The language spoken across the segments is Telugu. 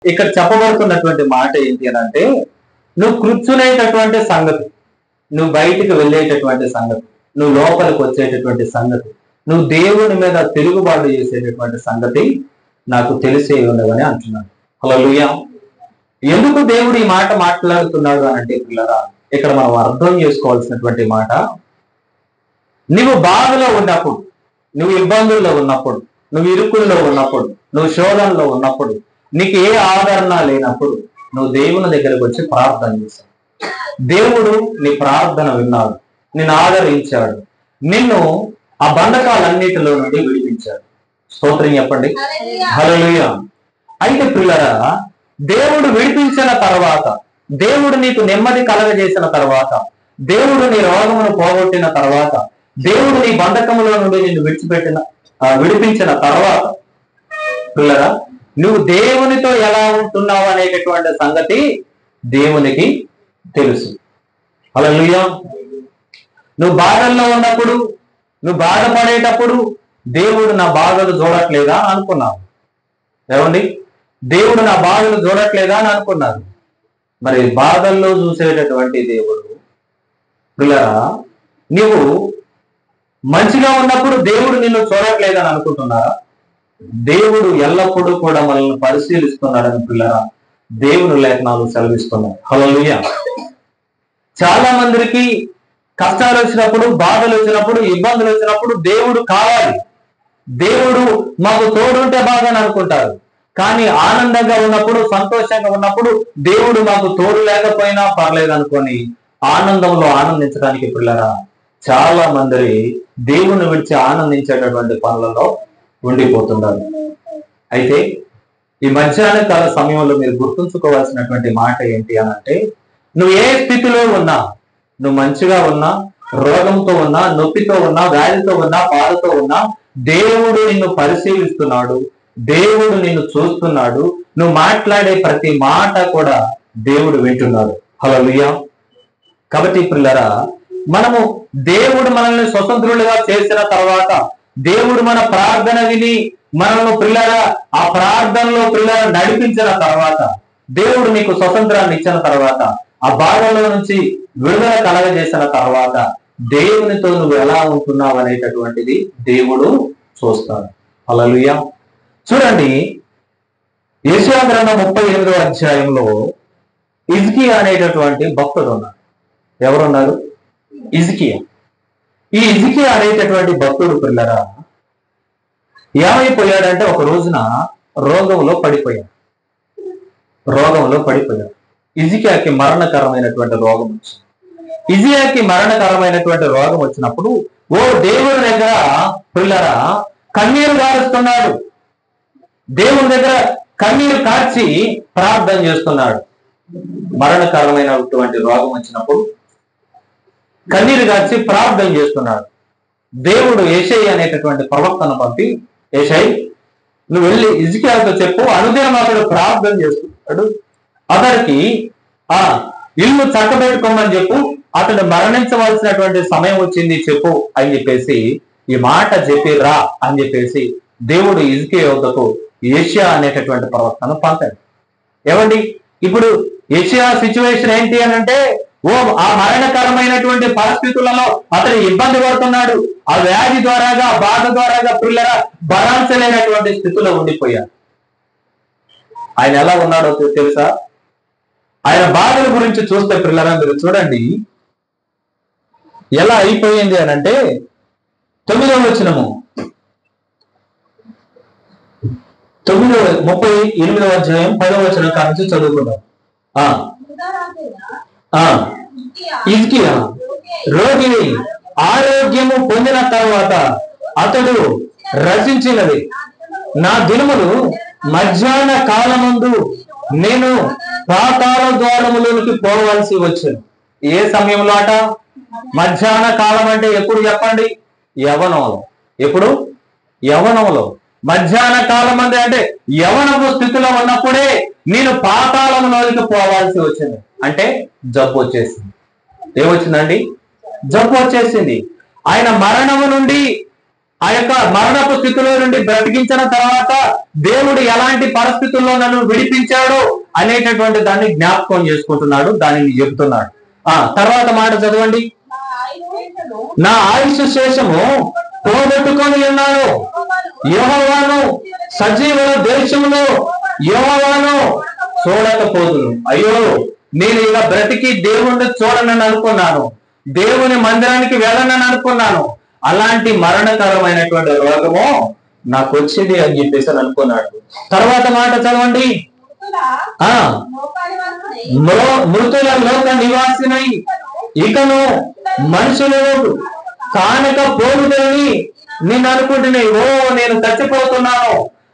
ఇక్కడ చెప్పబడుతున్నటువంటి మాట ఏంటి అని అంటే, నువ్వు కూర్చునేటటువంటి సంగతి, నువ్వు బయటికి వెళ్ళేటటువంటి సంగతి, నువ్వు లోపలికి వచ్చేటటువంటి సంగతి, నువ్వు దేవుని మీద తిరుగుబాటు చేసేటటువంటి సంగతి నాకు తెలిసే ఉండవని అంటున్నాడు. హల్లెలూయా. ఎందుకు దేవుడు ఈ మాట మాట్లాడుతున్నాడు అని అంటే పిల్లరా, ఇక్కడ మనం అర్థం చేసుకోవాల్సినటువంటి మాట, నువ్వు బాధలో ఉన్నప్పుడు, నువ్వు ఇబ్బందుల్లో ఉన్నప్పుడు, నువ్వు ఇరుకుల్లో ఉన్నప్పుడు, నువ్వు శోధనలో ఉన్నప్పుడు, నీకు ఏ ఆదరణ లేనప్పుడు నువ్వు దేవుని దగ్గరకు వచ్చి ప్రార్థన చేశావు. దేవుడు నీ ప్రార్థన విన్నాడు, నిన్ను ఆదరించాడు, నిన్ను ఆ బంధకాలన్నిటిలో నుండి విడిపించాడు. స్తోత్రం చెప్పండి. హల్లెలూయా. అయితే పిల్లరా, దేవుడు విడిపించిన తర్వాత, దేవుడు నీకు నెమ్మది కలగజేసిన తర్వాత, దేవుడు నీ రోగమును పోగొట్టిన తర్వాత, దేవుడు నీ బంధకములో నుండి నిన్ను విడిపించిన తర్వాత పిల్లరా, నువ్వు దేవునితో ఎలా ఉంటున్నావు అనేటటువంటి సంగతి దేవునికి తెలుసు. హల్లెలూయా. నువ్వు బాధల్లో ఉన్నప్పుడు, నువ్వు బాధపడేటప్పుడు దేవుడు నా బాధలు చూడట్లేదా అని అనుకున్నావు. ఏమండి, దేవుడు నా బాధలు చూడట్లేదా అని అనుకున్నారు. మరి బాధల్లో చూసేటటువంటి దేవుడు పిల్లరా, నువ్వు మంచిగా ఉన్నప్పుడు దేవుడు నిన్ను చూడట్లేదని అనుకుంటున్నారా? దేవుడు ఎల్లప్పుడూ కూడా మనల్ని పరిశీలిస్తున్నాడని పిల్లరా దేవుని లేఖనాలు సెలవిస్తున్నాయి. హల్లెలూయా. చాలా మందికి కష్టాలు వచ్చినప్పుడు, బాధలు వచ్చినప్పుడు, ఇబ్బందులు వచ్చినప్పుడు దేవుడు కావాలి, దేవుడు మాకు తోడుంటే బాగా అని అనుకుంటారు. కానీ ఆనందంగా ఉన్నప్పుడు, సంతోషంగా ఉన్నప్పుడు దేవుడు మాకు తోడు లేకపోయినా పర్లేదు అనుకొని ఆనందంలో ఆనందించడానికి పిల్లరా చాలా మంది దేవుని విడిచి ఆనందించేటటువంటి పనులలో ఉండిపోతున్నారు. అయితే ఈ మధ్యాహ్న కాల సమయంలో మీరు గుర్తుంచుకోవాల్సినటువంటి మాట ఏంటి అని అంటే, నువ్వు ఏ స్థితిలో ఉన్నా, నువ్వు మంచిగా ఉన్నా, రోగంతో ఉన్నా, నొప్పితో ఉన్నా, వ్యాధితో ఉన్నా, బాధతో ఉన్నా, దేవుడు నిన్ను పరిశీలిస్తున్నాడు, దేవుడు నిన్ను చూస్తున్నాడు, నువ్వు మాట్లాడే ప్రతి మాట కూడా దేవుడు వింటున్నాడు. హల్లెలూయా. కాబట్టి పిల్లరా, మనము దేవుడు మనల్ని స్వతంత్రులుగా చేసిన తర్వాత, దేవుడు మన ప్రార్థన విని మనల్ని పిల్లరా ఆ ప్రార్థనలో పిల్లరా నడిపించిన తర్వాత, దేవుడు నీకు స్వతంత్రాన్ని ఇచ్చిన తర్వాత, ఆ బాధల్లో నుంచి విడుదల కలగజేసిన తర్వాత దేవునితో నువ్వు ఎలా ఉంటున్నావు అనేటటువంటిది దేవుడు చూస్తాడు. హల్లెలూయా. చూడండి, యెషయా గ్రంథం 38వ అధ్యాయంలో హిజ్కియా అనేటటువంటి భక్తుడు ఉన్నాడు. ఎవరున్నారు? హిజ్కియా. ఈ హిజ్కియా అనేటటువంటి భక్తుడు పిల్లరా ఏమైపోయాడంటే, ఒక రోజున రోగంలో పడిపోయాడు. హిజ్కియాకి మరణకరమైనటువంటి రోగం వచ్చింది. హిజ్కియాకి మరణకరమైనటువంటి రోగం వచ్చినప్పుడు ఓ దేవుని దగ్గర పిల్లరా కన్నీరు గారుస్తున్నాడు. దేవుని దగ్గర కన్నీరు కార్చి ప్రార్థన చేస్తున్నాడు. మరణకరమైనటువంటి రోగం వచ్చినప్పుడు కన్నీరు కార్చి ప్రార్థన చేస్తున్నాడు. దేవుడు యెషయా అనేటటువంటి ప్రవక్తను పంపి, యెషయా నువ్వు వెళ్ళి హిజ్కియాతో చెప్పు, అనుదినం అతడు ప్రార్థన చేస్తున్నాడు, అతడికి ఇల్లు చక్కబెట్టుకోమని చెప్పు, అతడు మరణించవలసినటువంటి సమయం వచ్చింది చెప్పు అని చెప్పేసి ఈ మాట చెప్పి రా అని చెప్పేసి దేవుడు హిజ్కియా వద్దకు యెషయా అనేటటువంటి ప్రవక్తను పంపాడు. ఏమండి, ఇప్పుడు యెషయా సిచ్యువేషన్ ఏంటి అని అంటే, ఆ మరణకరమైనటువంటి పరిస్థితులలో అతను ఇబ్బంది పడుతున్నాడు. ఆ వ్యాధి ద్వారాగా, బాధ ద్వారాగా పిల్లరా భరించలేనటువంటి స్థితిలో ఉండిపోయాడు. ఆయన ఎలా ఉన్నాడో తెలుసా? ఆయన బాధల గురించి చూస్తే పిల్లరా మీరు చూడండి ఎలా అయిపోయింది అని అంటే, 9వ వచనము 38వ అధ్యాయం 10వ వచనం కానించి చదువుకున్నాం. హిజ్కియా రోగి ఆరోగ్యము పొందిన తర్వాత అతడు రచించినది, నా దినములు మధ్యాహ్న కాలమందు నేను పాతాళ ద్వారములోనికి పోవలసి వచ్చాను. ఏ సమయంలో అట? మధ్యాహ్న కాలం అంటే ఎప్పుడు చెప్పండి? యవ్వనంలో. ఎప్పుడు? యవ్వనంలో. మధ్యాహ్న కాలం అంటే యవ్వనపు స్థితిలో ఉన్నప్పుడే నేను పాతాళంలోకి పోవాల్సి వచ్చింది. అంటే జబ్బు వచ్చేసింది. ఏమొచ్చిందండి? జబ్బు వచ్చేసింది. ఆయన మరణము నుండి ఆ యొక్క మరణపు స్థితిలో నుండి బ్రతికించిన తర్వాత దేవుడు ఎలాంటి పరిస్థితుల్లో నన్ను విడిపించాడు అనేటటువంటి దాన్ని జ్ఞాపకం చేసుకుంటున్నాడు, దానిని చెబుతున్నాడు. తర్వాత మాట చదవండి. నా ఆయుష్ శేషము పోగొట్టుకొని ఉన్నాను, యెహోవాను సజీవుల దేశంలో యెహోవాను చూడకపోదును. అయ్యో, నేను ఇలా బ్రతికి దేవుణ్ణి చూడనని అనుకున్నాను, దేవుని మందిరానికి వెళ్ళనని అనుకున్నాను, అలాంటి మరణకరమైనటువంటి రోగము నాకు వచ్చింది అని చెప్పేసి అని అనుకున్నాడు. తర్వాత మాట చదవండి. మృతుల లోక నివాసినై ఇకను మనుషులను కానక పోగుదని నేను అనుకుంటున్నాయి. ఓ, నేను చచ్చిపోతున్నాను,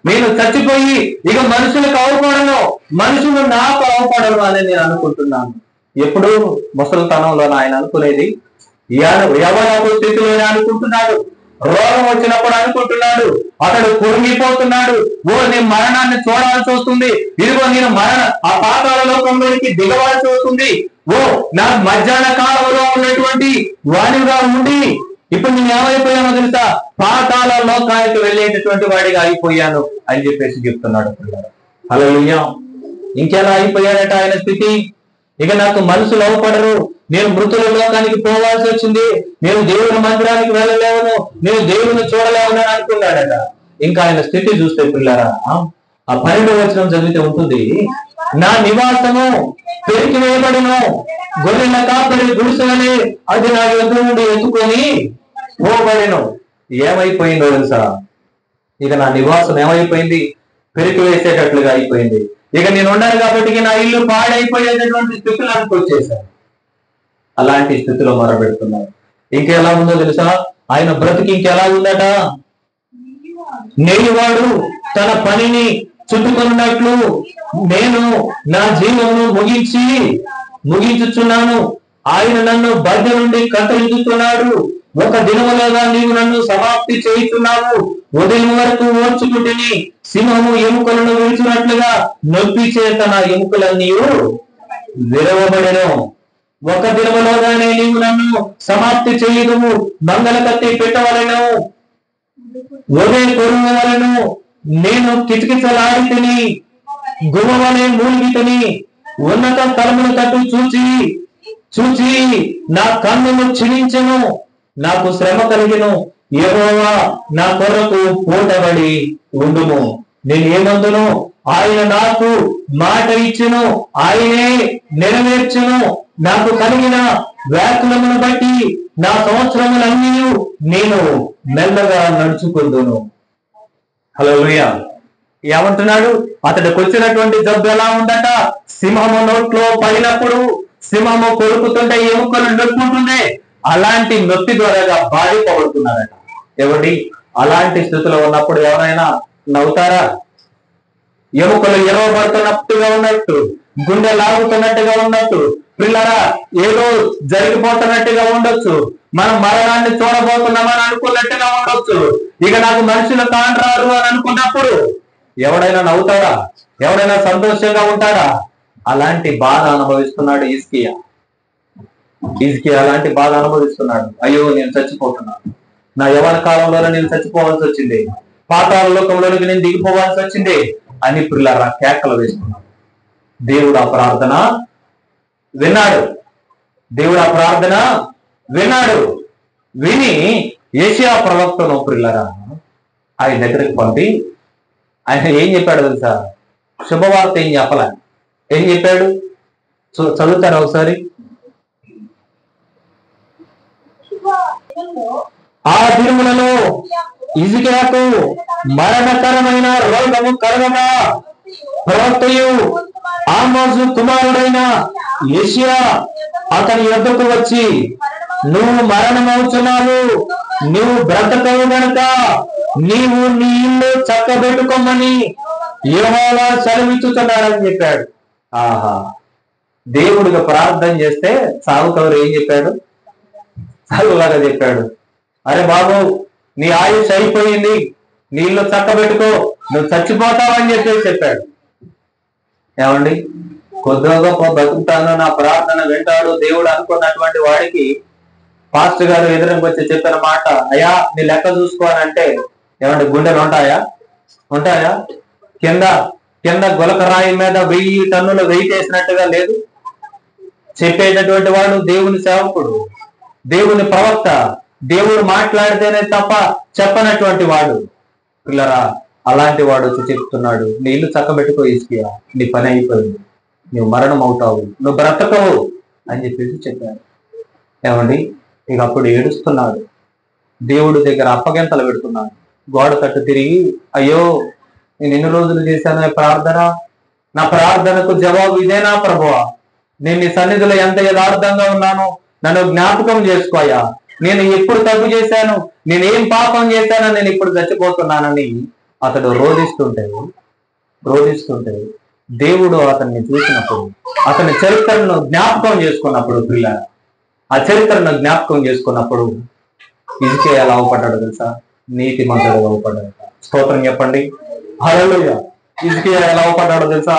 నేను చచ్చిపోయి ఇక మనుషులకు అవపడను, మనుషులు నాకు అవపడను అని నేను అనుకుంటున్నాను. ఎప్పుడు ముసలితనంలో ఆయన అనుకునేది యవ్వనపు స్థితిలోనే అనుకుంటున్నాడు, రోగం వచ్చినప్పుడు అనుకుంటున్నాడు, అతడు కురిగిపోతున్నాడు. ఓ, నేను మరణాన్ని చూడాల్సి వస్తుంది, ఇదిగో నేను ఆ పాతాళ లోకంలోనికి దిగవలసి వస్తుంది. ఓ, నా మధ్యాహ్న కాలంలో ఉన్నటువంటి వాణిగా ఉండి ఇప్పుడు నేను ఏమైపోయానో తెలుసా, పాతాళ లోకానికి వెళ్ళేటటువంటి వాడిగా అయిపోయాను అని చెప్పేసి చెప్తున్నాడు. హల్లెలూయా. ఇంకెలా అయిపోయాడట ఆయన స్థితి? ఇక నాకు మనుషులు అవపడరు, నేను మృతుల లోకానికి పోవాల్సి వచ్చింది, నేను దేవుని మందిరానికి వెళ్ళలేవను, నేను దేవుని చూడలేవని అనుకున్నాడట. ఇంకా ఆయన స్థితి చూస్తే పిల్లరా, ఆ 12వ వచనం చదివితే ఉంటుంది. నా నివాసము పెరికి వేయబడిను, గొర్రెల కాపరి గుడిసెలని అది నా యొద్ద నుండి ఎత్తుకొని పోబడిను. ఏమైపోయిందో తెలుసా? ఇక నా నివాసం ఏమైపోయింది? పెరికి వేసేటట్లుగా అయిపోయింది. ఇక నేను ఉన్నాను కాబట్టి నా ఇల్లు పాడైపోయేటటువంటి స్థితిలోకి వచ్చేసాను. అలాంటి స్థితిలో మొరబెడుతున్నారు. ఇంకెలా ఉందో తెలుసా? ఆయన బ్రతికి ఇంకెలా ఉందట? నేనివాడు తన పనిని చుట్టుకున్నట్లు నేను నా జీవమును ముగించుచున్నాను. ఆయన నన్ను బయట నుండి కత్తిరించుతున్నాడు. ఒక దినములోగా నీవు నన్ను సమాప్తి చేయుచున్నావు. ఉదయం వరకు ఓర్చుకుంటుని సింహము ఎముకలను విడిచినట్లుగా నొప్పి చేత నా ఎముకలన్నీ విరవబడెను. ఒక దినములోగానే నీవు నన్ను సమాప్తి చేయుదువు. మంగళ కత్తి పెట్టవలెను, ఉదయ కొరువలెను. నేను కిచకిచలాడితిని, గుమ్మవలే మూలిగితిని. ఉన్నత స్థలమును తట్టు చూచి నా కన్నును క్షీణించెను, నాకు శ్రమ కలిగెను. యెహోవా నా కొరకు పూటబడి ఉండుము. నేను ఏమందును? ఆయన నాకు మాట ఇచ్చెను, ఆయనే నెరవేర్చెను. నాకు కలిగిన వ్యాకులమును బట్టి నా సంవత్సరములన్నీ నేను మెల్లగా నడుచుకుందును. హల్లెలూయా. ఏమంటున్నాడు? అతడికి వచ్చినటువంటి జబ్బు ఎలా ఉందట? సింహము నోట్లో పడినప్పుడు సింహము కొరుకుతుంటే ఎముకలు నొక్కుంటుండే, అలాంటి నొప్పి ద్వారాగా బాధిపడుతున్నారట. ఎవరి అలాంటి స్థితిలో ఉన్నప్పుడు ఎవరైనా నవ్వుతారా? ఎముకలు ఎరవబడుతున్నట్టుగా ఉన్నట్టు, గుండె లాగుతున్నట్టుగా ఉన్నట్టు, పిల్లరా ఏదో జరిగిపోతున్నట్టుగా ఉండొచ్చు, మనం మరణాన్ని చూడబోతున్నామని అనుకున్నట్టుగా ఉండొచ్చు. ఇక నాకు మనుషులు కాంట్రారు అని అనుకున్నప్పుడు ఎవడైనా నవ్వుతాడా? ఎవడైనా సంతోషంగా ఉంటాడా? అలాంటి బాధ అనుభవిస్తున్నాడు హిజ్కియా. అలాంటి బాధ అనుభవిస్తున్నాడు. అయ్యో, నేను చచ్చిపోతున్నాను, నా యవ్వన కాలంలోనే నేను చచ్చిపోవాల్సి వచ్చింది, పాతాళ లోకంలోనికి నేను దిగిపోవాల్సి వచ్చింది అని పిల్లరా కేకలు వేస్తున్నాడు. దేవుడు ఆ ప్రార్థన విన్నాడు. విని యేషయా ప్రవక్తను పిల్లరా ఆయన దగ్గరికి పంపి ఆయన ఏం చెప్పాడు తెలుసా? శుభవార్త ఏం చెప్పలే. ఏం చెప్పాడు? చదువుతారు ఒకసారి. ఆ దినములలో హిజ్కియాకు మరణకరమైన రోగము కలగగా ప్రవక్తయు ఆమోజు కుమారుడైన యేషయా అతని యొద్దకు వచ్చి, నువ్వు మరణమవుతున్నావు, నువ్వు బ్రతకవు గనుక నీవు నీ ఇల్లు చక్కబెట్టుకోమని యెహోవా సెలవిచ్చుతున్నాడని చెప్పాడు. ఆహా, దేవుడిగా ప్రార్థన చేస్తే సావుకవరు ఏం చెప్పాడు? సాగులాగా చెప్పాడు, అరే బాబు, నీ ఆయుష్ అయిపోయింది, నీ ఇల్లు చక్కబెట్టుకో, నువ్వు చచ్చిపోతావని చెప్పాడు. ఏమండి, కొద్దిగా గొప్ప బతుకుతాను, నా ప్రార్థన వింటాడు దేవుడు అనుకున్నటువంటి వాడికి పాస్టర్ గారు ఎదురుకి వచ్చి చెప్పిన మాట, అయ్యా నీ లెక్క చూసుకోవాలంటే ఏమంటే గుండెలు ఉంటాయా? కింద కింద గులకరాయి మీద 1000 టన్నుల వెయిట్ వేసినట్టుగా లేదు. చెప్పేటటువంటి వాడు దేవుని సేవకుడు, దేవుని ప్రవక్త, దేవుడు మాట్లాడితేనే తప్ప చెప్పనటువంటి వాడు. పిల్లరా, అలాంటి వాడు వచ్చి చెప్తున్నాడు, నీ ఇల్లు చక్కబెట్టుకో హిజ్కియా, నీ పని అయిపోయింది, నువ్వు మరణం అవుతావు, నువ్వు బ్రతకవు అని చెప్పేసి చెప్పాడు. ఏమండి, ఇక అప్పుడు ఏడుస్తున్నాడు, దేవుడి దగ్గర అప్పగింతలు పెడుతున్నాడు, గోడ తట్టు తిరిగి, అయ్యో నేను ఎన్ని రోజులు చేశాను ప్రార్థన, నా ప్రార్థనకు జవాబు ఇదేనా ప్రభువా? నేను నీ సన్నిధిలో ఎంత యథార్థంగా ఉన్నాను, నన్ను జ్ఞాపకం చేసుకోయా, నేను ఎప్పుడు తప్పు చేశాను, నేనేం పాపం చేశానని నేను ఇప్పుడు చచ్చిపోతున్నానని అతడు రోధిస్తుంటే దేవుడు అతన్ని చూసినప్పుడు, అతని చరిత్రను జ్ఞాపకం చేసుకున్నప్పుడు, పిల్లలు ఆ చరిత్రను జ్ఞాపకం చేసుకున్నప్పుడు హిజ్కియా ఎలా అవపడ్డాడు తెలుసా? నీతి మంతుడుగా అవపడ్డాడు. స్తోత్రం చెప్పండి, హల్లెలూయా. హిజ్కియా ఎలా అవపడ్డాడో తెలుసా?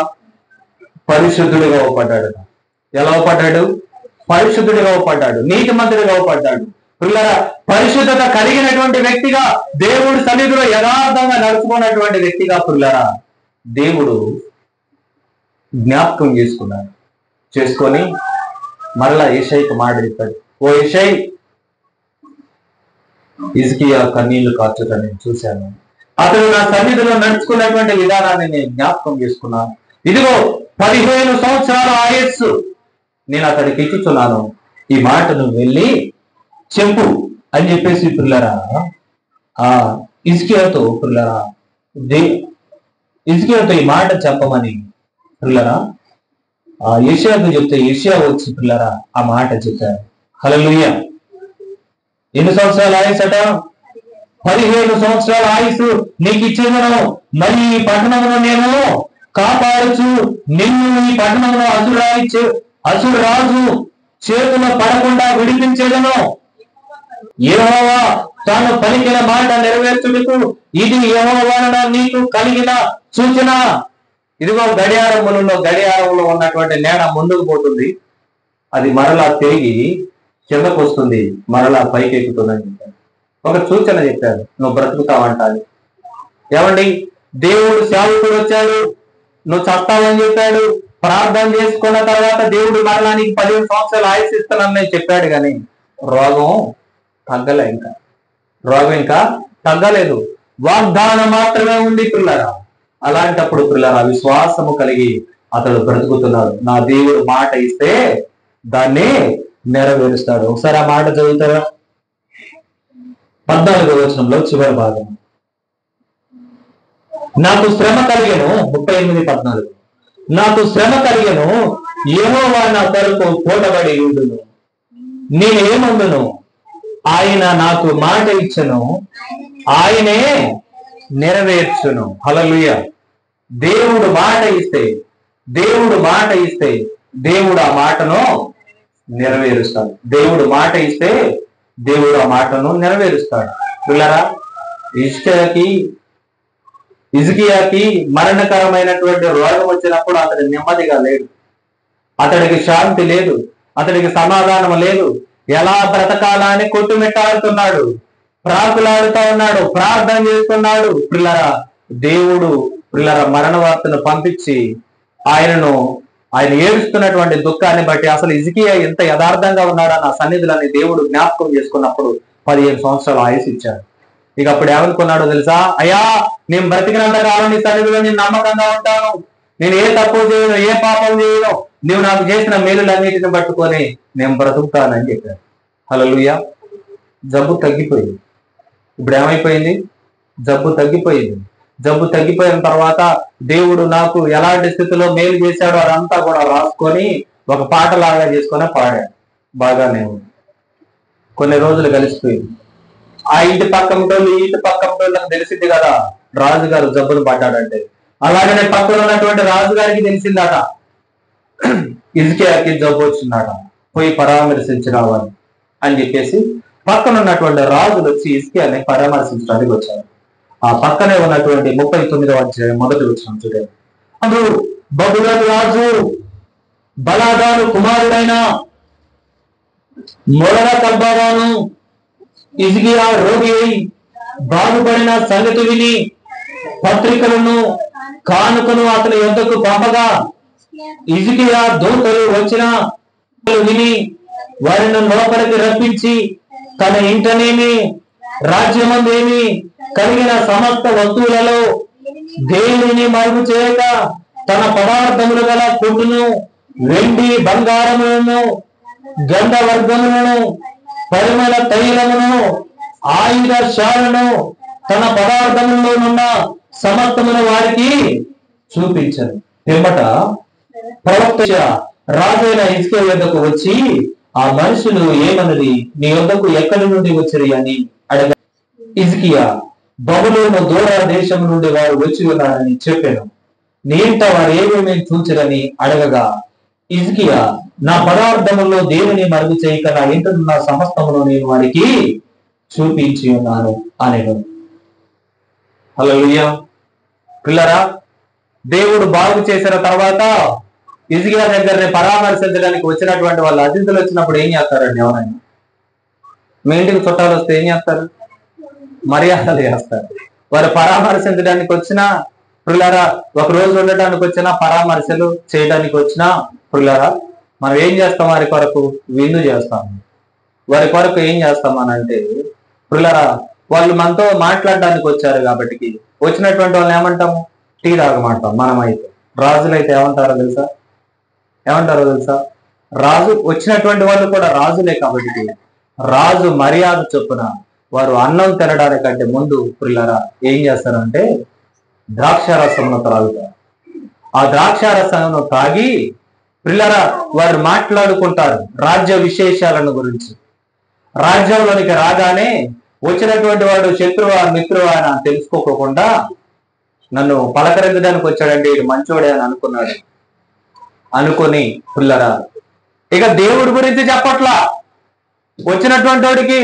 పరిశుద్ధుడిగా అవపడ్డాడు. ఎలా అవపడ్డాడు? పరిశుద్ధుడిగా అవపడ్డాడు, నీతి మంతుడిగా అవపడ్డాడు. పిల్లరా, పరిశుద్ధత కలిగినటువంటి వ్యక్తిగా, దేవుడి సన్నిధిలో యథార్థంగా నడుచుకున్నటువంటి వ్యక్తిగా పిల్లరా దేవుడు జ్ఞాపకం చేసుకొని మరలా యెషయాకు మాట చెప్పాడు, ఓ యెషయా, హిజ్కియా కన్నీళ్లు కార్చుట నేను చూశాను, అతడు నా సన్నిధిలో నడుచుకున్నటువంటి విధానాన్ని నేను జ్ఞాపకం చేసుకున్నాను. ఇదిగో 15 సంవత్సరాల ఆయస్సు నేను అతడికి ఇచ్చుచున్నాను, ఈ మాట నువ్వు వెళ్ళి చెప్పు అని చెప్పేసి పిల్లరా హిజ్కియాతో ఈ మాట చెప్పమని పిల్లరా యెషయాకు చెప్తే, యెషయా వచ్చి పిల్లరా ఆ మాట చెప్పారు. హల్లెలూయా. ఎన్ని సంవత్సరాల ఆయుసట? 15 సంవత్సరాల ఆయుసు నీకు ఇచ్చేదను, మరి ఈ పట్టణమును నేను కాపాడుచు నిన్ను ఈ పట్టణమును అసురు రాజు చేతులు పడకుండా విడిపించేదను. యెహోవా తాను పలికిన మాట నెరవేర్చుటకు ఇది యెహోవా నీకు కలిగిన సూచన. ఇదిగో గడియారంలో ఉన్నటువంటి నేడ ముందుకు పోతుంది, అది మరలా తిరిగి కిందకు వస్తుంది, మరలా పైకి ఎక్కుతుందని చెప్పారు. ఒక సూచన చెప్పారు, నువ్వు బ్రతుకుతావంటాలి. ఏమండి, దేవుడు సేవకుడు వచ్చాడు, నువ్వు చస్తావని చెప్పాడు. ప్రార్థన చేసుకున్న తర్వాత దేవుడు మరలా నీకు 15 సంవత్సరాలు ఆయుష్ ఇస్తానని చెప్పాడు, కానీ రోగం ఇంకా తగ్గలేదు. వాగ్దానం మాత్రమే ఉంది పిల్లరా. అలాంటప్పుడు పిల్లరా విశ్వాసము కలిగి అతడు బ్రతుకుతున్నాడు. నా దేవుడు మాట ఇస్తే దాన్ని నెరవేరుస్తాడు. ఒకసారి ఆ మాట చదువుతారా? 14వ వచనంలో చివరి భాగం, నాకు శ్రమ కలిగెను, 38:14, నాకు శ్రమ కలిగెను, యెహోవా నా కొరకు పోటబడి ఉండును, నేనేమందును, ఆయన నాకు మాట ఇచ్చను, ఆయనే నెరవేర్చును. హల్లెలూయా. దేవుడు మాట ఇస్తే దేవుడు ఆ మాటను నెరవేరుస్తాడు. దేవుడు మాట ఇస్తే దేవుడు ఆ మాటను నెరవేరుస్తాడు. పిల్లరా, హిజ్కియాకి మరణకరమైనటువంటి రోగం వచ్చినప్పుడు అతడి నెమ్మదిగా లేడు, అతడికి శాంతి లేదు, అతడికి సమాధానం లేదు. ఎలా బ్రతకాలని కొట్టుమిట్టాడుతున్నాడు, ప్రాకులాడుతూ ఉన్నాడు, ప్రార్థన చేస్తున్నాడు. దేవుడు మరణ వార్తను పంపించి ఆయన ఏడుస్తున్నటువంటి దుఃఖాన్ని బట్టి అసలు హిజ్కియా ఎంత యథార్థంగా ఉన్నాడా నా సన్నిధులని దేవుడు జ్ఞాపకం చేసుకున్నప్పుడు 15 సంవత్సరాలు ఆయుష్ ఇచ్చాడు. ఇక అప్పుడు ఏమనుకున్నాడో తెలుసా? అయ్యా, నేను బ్రతికినంత కాలం నీ సన్నిధిలో నేను నమ్మకంగా ఉంటాను, నేను ఏ తప్పు చేయను, ఏ పాపం చేయను, నువ్వు నాకు చేసిన మేలులన్నిటిని పట్టుకొని నేను బ్రతుకుతానని చెప్పాను. హల్లెలూయా. జబ్బు తగ్గిపోయింది. ఇప్పుడు ఏమైపోయింది? జబ్బు తగ్గిపోయిన తర్వాత దేవుడు నాకు ఎలాంటి స్థితిలో మేలు చేశాడో అదంతా కూడా రాసుకొని ఒక పాటలాగా చేసుకొని పాడాడు. బాగానే ఉంది. కొన్ని రోజులు కలిసిపోయింది. ఆ ఇంటి పక్కన ఈ ఇంటి పక్కన తెలిసింది కదా రాజుగారు జబ్బులు పడ్డాడంటే. అలాగనే పక్కన ఉన్నటువంటి రాజుగారికి తెలిసిందట హిజ్కియాకి జబ్బు వచ్చిందట, పోయి పరామర్శించి రావాలి అని చెప్పేసి పక్కన ఉన్నటువంటి రాజులు వచ్చి హిజ్కియాని పరామర్శించడానికి వచ్చారు. ఆ పక్కనే ఉన్నటువంటి 39వ అధ్యాయం 1వ వచనం చూడండి. అందులో బబులోను రాజు బలాదాను కుమారుడైన మొదల కల్బాగాను హిజ్కియా రోగి అయి బాగుపడిన సంగతి విని పత్రికలను కానుకను అతని యొద్దకు పంపగా హిజ్కియా దూతలు వచ్చిన విని వారిని లోపలికి రప్పించి తన ఇంటనేమి రాజ్యమందేమి కలిగిన సమస్త వస్తువులలో దేనిని మరుగు చేయక తన పదార్థములు గల కొట్టును వెండి బంగారములను గంధవర్గములను పరిమళ తైలమును ఆయుధశాలను తన పదార్థములలోనున్న సమస్తమును వారికి చూపించను. పిమ్మట ప్రవక్త రాజైన హిజ్కియా యొద్దకు వచ్చి ఆ మనుషులు ఏమన్నది నీ యొద్దకు ఎక్కడి నుండి వచ్చిరి అని అడగ హిజ్కియా బబులోను దూర దేశం నుండి వారు వచ్చి ఉన్నారని చెప్పాను. నీ ఇంట వారు ఏమేమి చూచిరని అడగగా హిజ్కియా నా పదార్థముల్లో దేనిని మరుగు చేయక నా ఇంటున్న సమస్తమును నేను వారికి చూపించి ఉన్నాను అనేను. హల్లెలూయా. పిల్లరా, దేవుడు బాగు చేసిన తర్వాత హిజ్కియా దగ్గరనే పరామర్శించడానికి వచ్చినటువంటి వాళ్ళ అతిథులు వచ్చినప్పుడు ఏం చేస్తారండి? ఎవరైనా మీ ఇంటికి చుట్టాలు వస్తే ఏం చేస్తారు? మర్యాదలు చేస్తారు. వారు పరామర్శించడానికి వచ్చినా పిల్లరా, ఒక రోజు ఉండటానికి వచ్చినా పరామర్శలు చేయడానికి వచ్చినా పిల్లరా, మనం ఏం చేస్తాం? వారి కొరకు విందు చేస్తాం. వారి కొరకు ఏం చేస్తామనంటే పిల్లరా, వాళ్ళు మనతో మాట్లాడడానికి వచ్చారు కాబట్టి వచ్చినటువంటి వాళ్ళని ఏమంటాము? టీ తాగమంటాం. మనమైతే రాజులైతే ఏమంటారో తెలుసా? రాజు వచ్చినటువంటి వాళ్ళు కూడా రాజులే కాబట్టి రాజు మర్యాద చొప్పున వారు అన్నం తినడానికంటే ముందు పిల్లరా ఏం చేస్తారంటే ద్రాక్షారసమును త్రాగుతారు. ఆ ద్రాక్షారసమును తాగి పిల్లరా వారు మాట్లాడుకుంటారు రాజ్య విశేషాలను గురించి. రాజ్యంలోనికి రాగానే వచ్చినటువంటి వాడు శత్రువా మిత్రువా అని తెలుసుకోకుండా నన్ను పలకరించడానికి వచ్చాడండి, ఇది మంచోడే అని అనుకొని పిల్లరా ఇక దేవుడి గురించి చెప్పట్లా. వచ్చినటువంటి వాడికి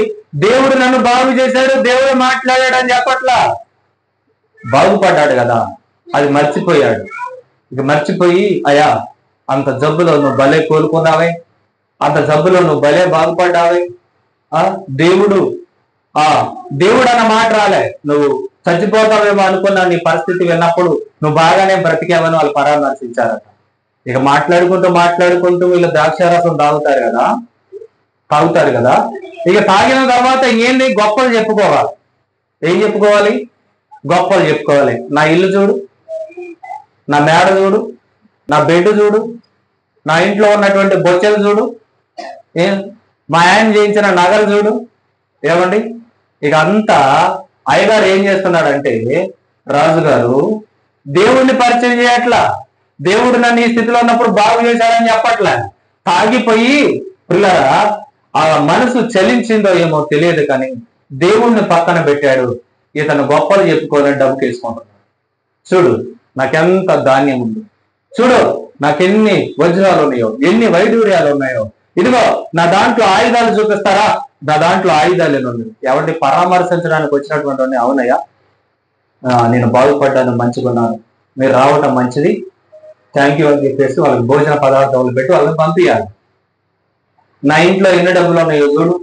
దేవుడు నన్ను బాగు చేశాడు, దేవుడు మాట్లాడాడు అని చెప్పట్లా. బాగుపడ్డాడు కదా, అది మర్చిపోయాడు. ఇక మర్చిపోయి అయ్యా అంత జబ్బులో నువ్వు భలే కోలుకున్నావే, అంత జబ్బులో నువ్వు భలే బాగుపడ్డావే, దేవుడు అన్న మాట రాలే, నువ్వు చచ్చిపోతావేమో అనుకున్నా నీ పరిస్థితి విన్నప్పుడు నువ్వు బాగానే బ్రతికావని వాళ్ళు పరామర్శించారట. ఇక మాట్లాడుకుంటూ వీళ్ళు ద్రాక్షారసం తాగుతారు కదా. ఇక తాగిన తర్వాత ఏంది? గొప్పలు చెప్పుకోవాలి. ఏం చెప్పుకోవాలి? గొప్పలు చెప్పుకోవాలి. నా ఇల్లు చూడు, నా మేడ చూడు, నా బెడ్ చూడు, నా ఇంట్లో ఉన్నటువంటి బొచ్చెలు చూడు, మా ఆయన చేయించిన నగలు చూడు. ఏమండి ఇక అంతా అయ్యగారు ఏం చేస్తున్నాడంటే రాజుగారు దేవుణ్ణి పరిచయం చేయట్లా. దేవుడు నన్ను ఈ స్థితిలో ఉన్నప్పుడు బాగు చేశాడని చెప్పట్లే. తాగిపోయి పిల్లరా ఆ మనసు చలించిందో ఏమో తెలియదు కానీ దేవుణ్ణి పక్కన పెట్టాడు. ఇతను గొప్పలు చెప్పుకోవాలని డబ్బుకి వేసుకుంటున్నాడు. చూడు నాకెంత ధాన్యం ఉంది, చూడు నాకెన్ని వజ్రాలు ఉన్నాయో, ఎన్ని వైడూర్యాలు ఉన్నాయో, ఇదిగో నా దాంట్లో ఆయుధాలు చూపిస్తారా, నా దాంట్లో ఆయుధాలు ఉన్నాయి. ఎవరిని పరామర్శించడానికి వచ్చినటువంటి వాడిని అవునయ్యా నేను బాగుపడ్డాను, మంచిగున్నాను, మీరు రావటం మంచిది, థ్యాంక్ యూ అని చెప్పేసి వాళ్ళకి భోజన పదార్థాలు పెట్టి వాళ్ళని పంపించాలి. నా ఇంట్లో ఎన్ని డబ్బులు ఉన్నాయో చూడు,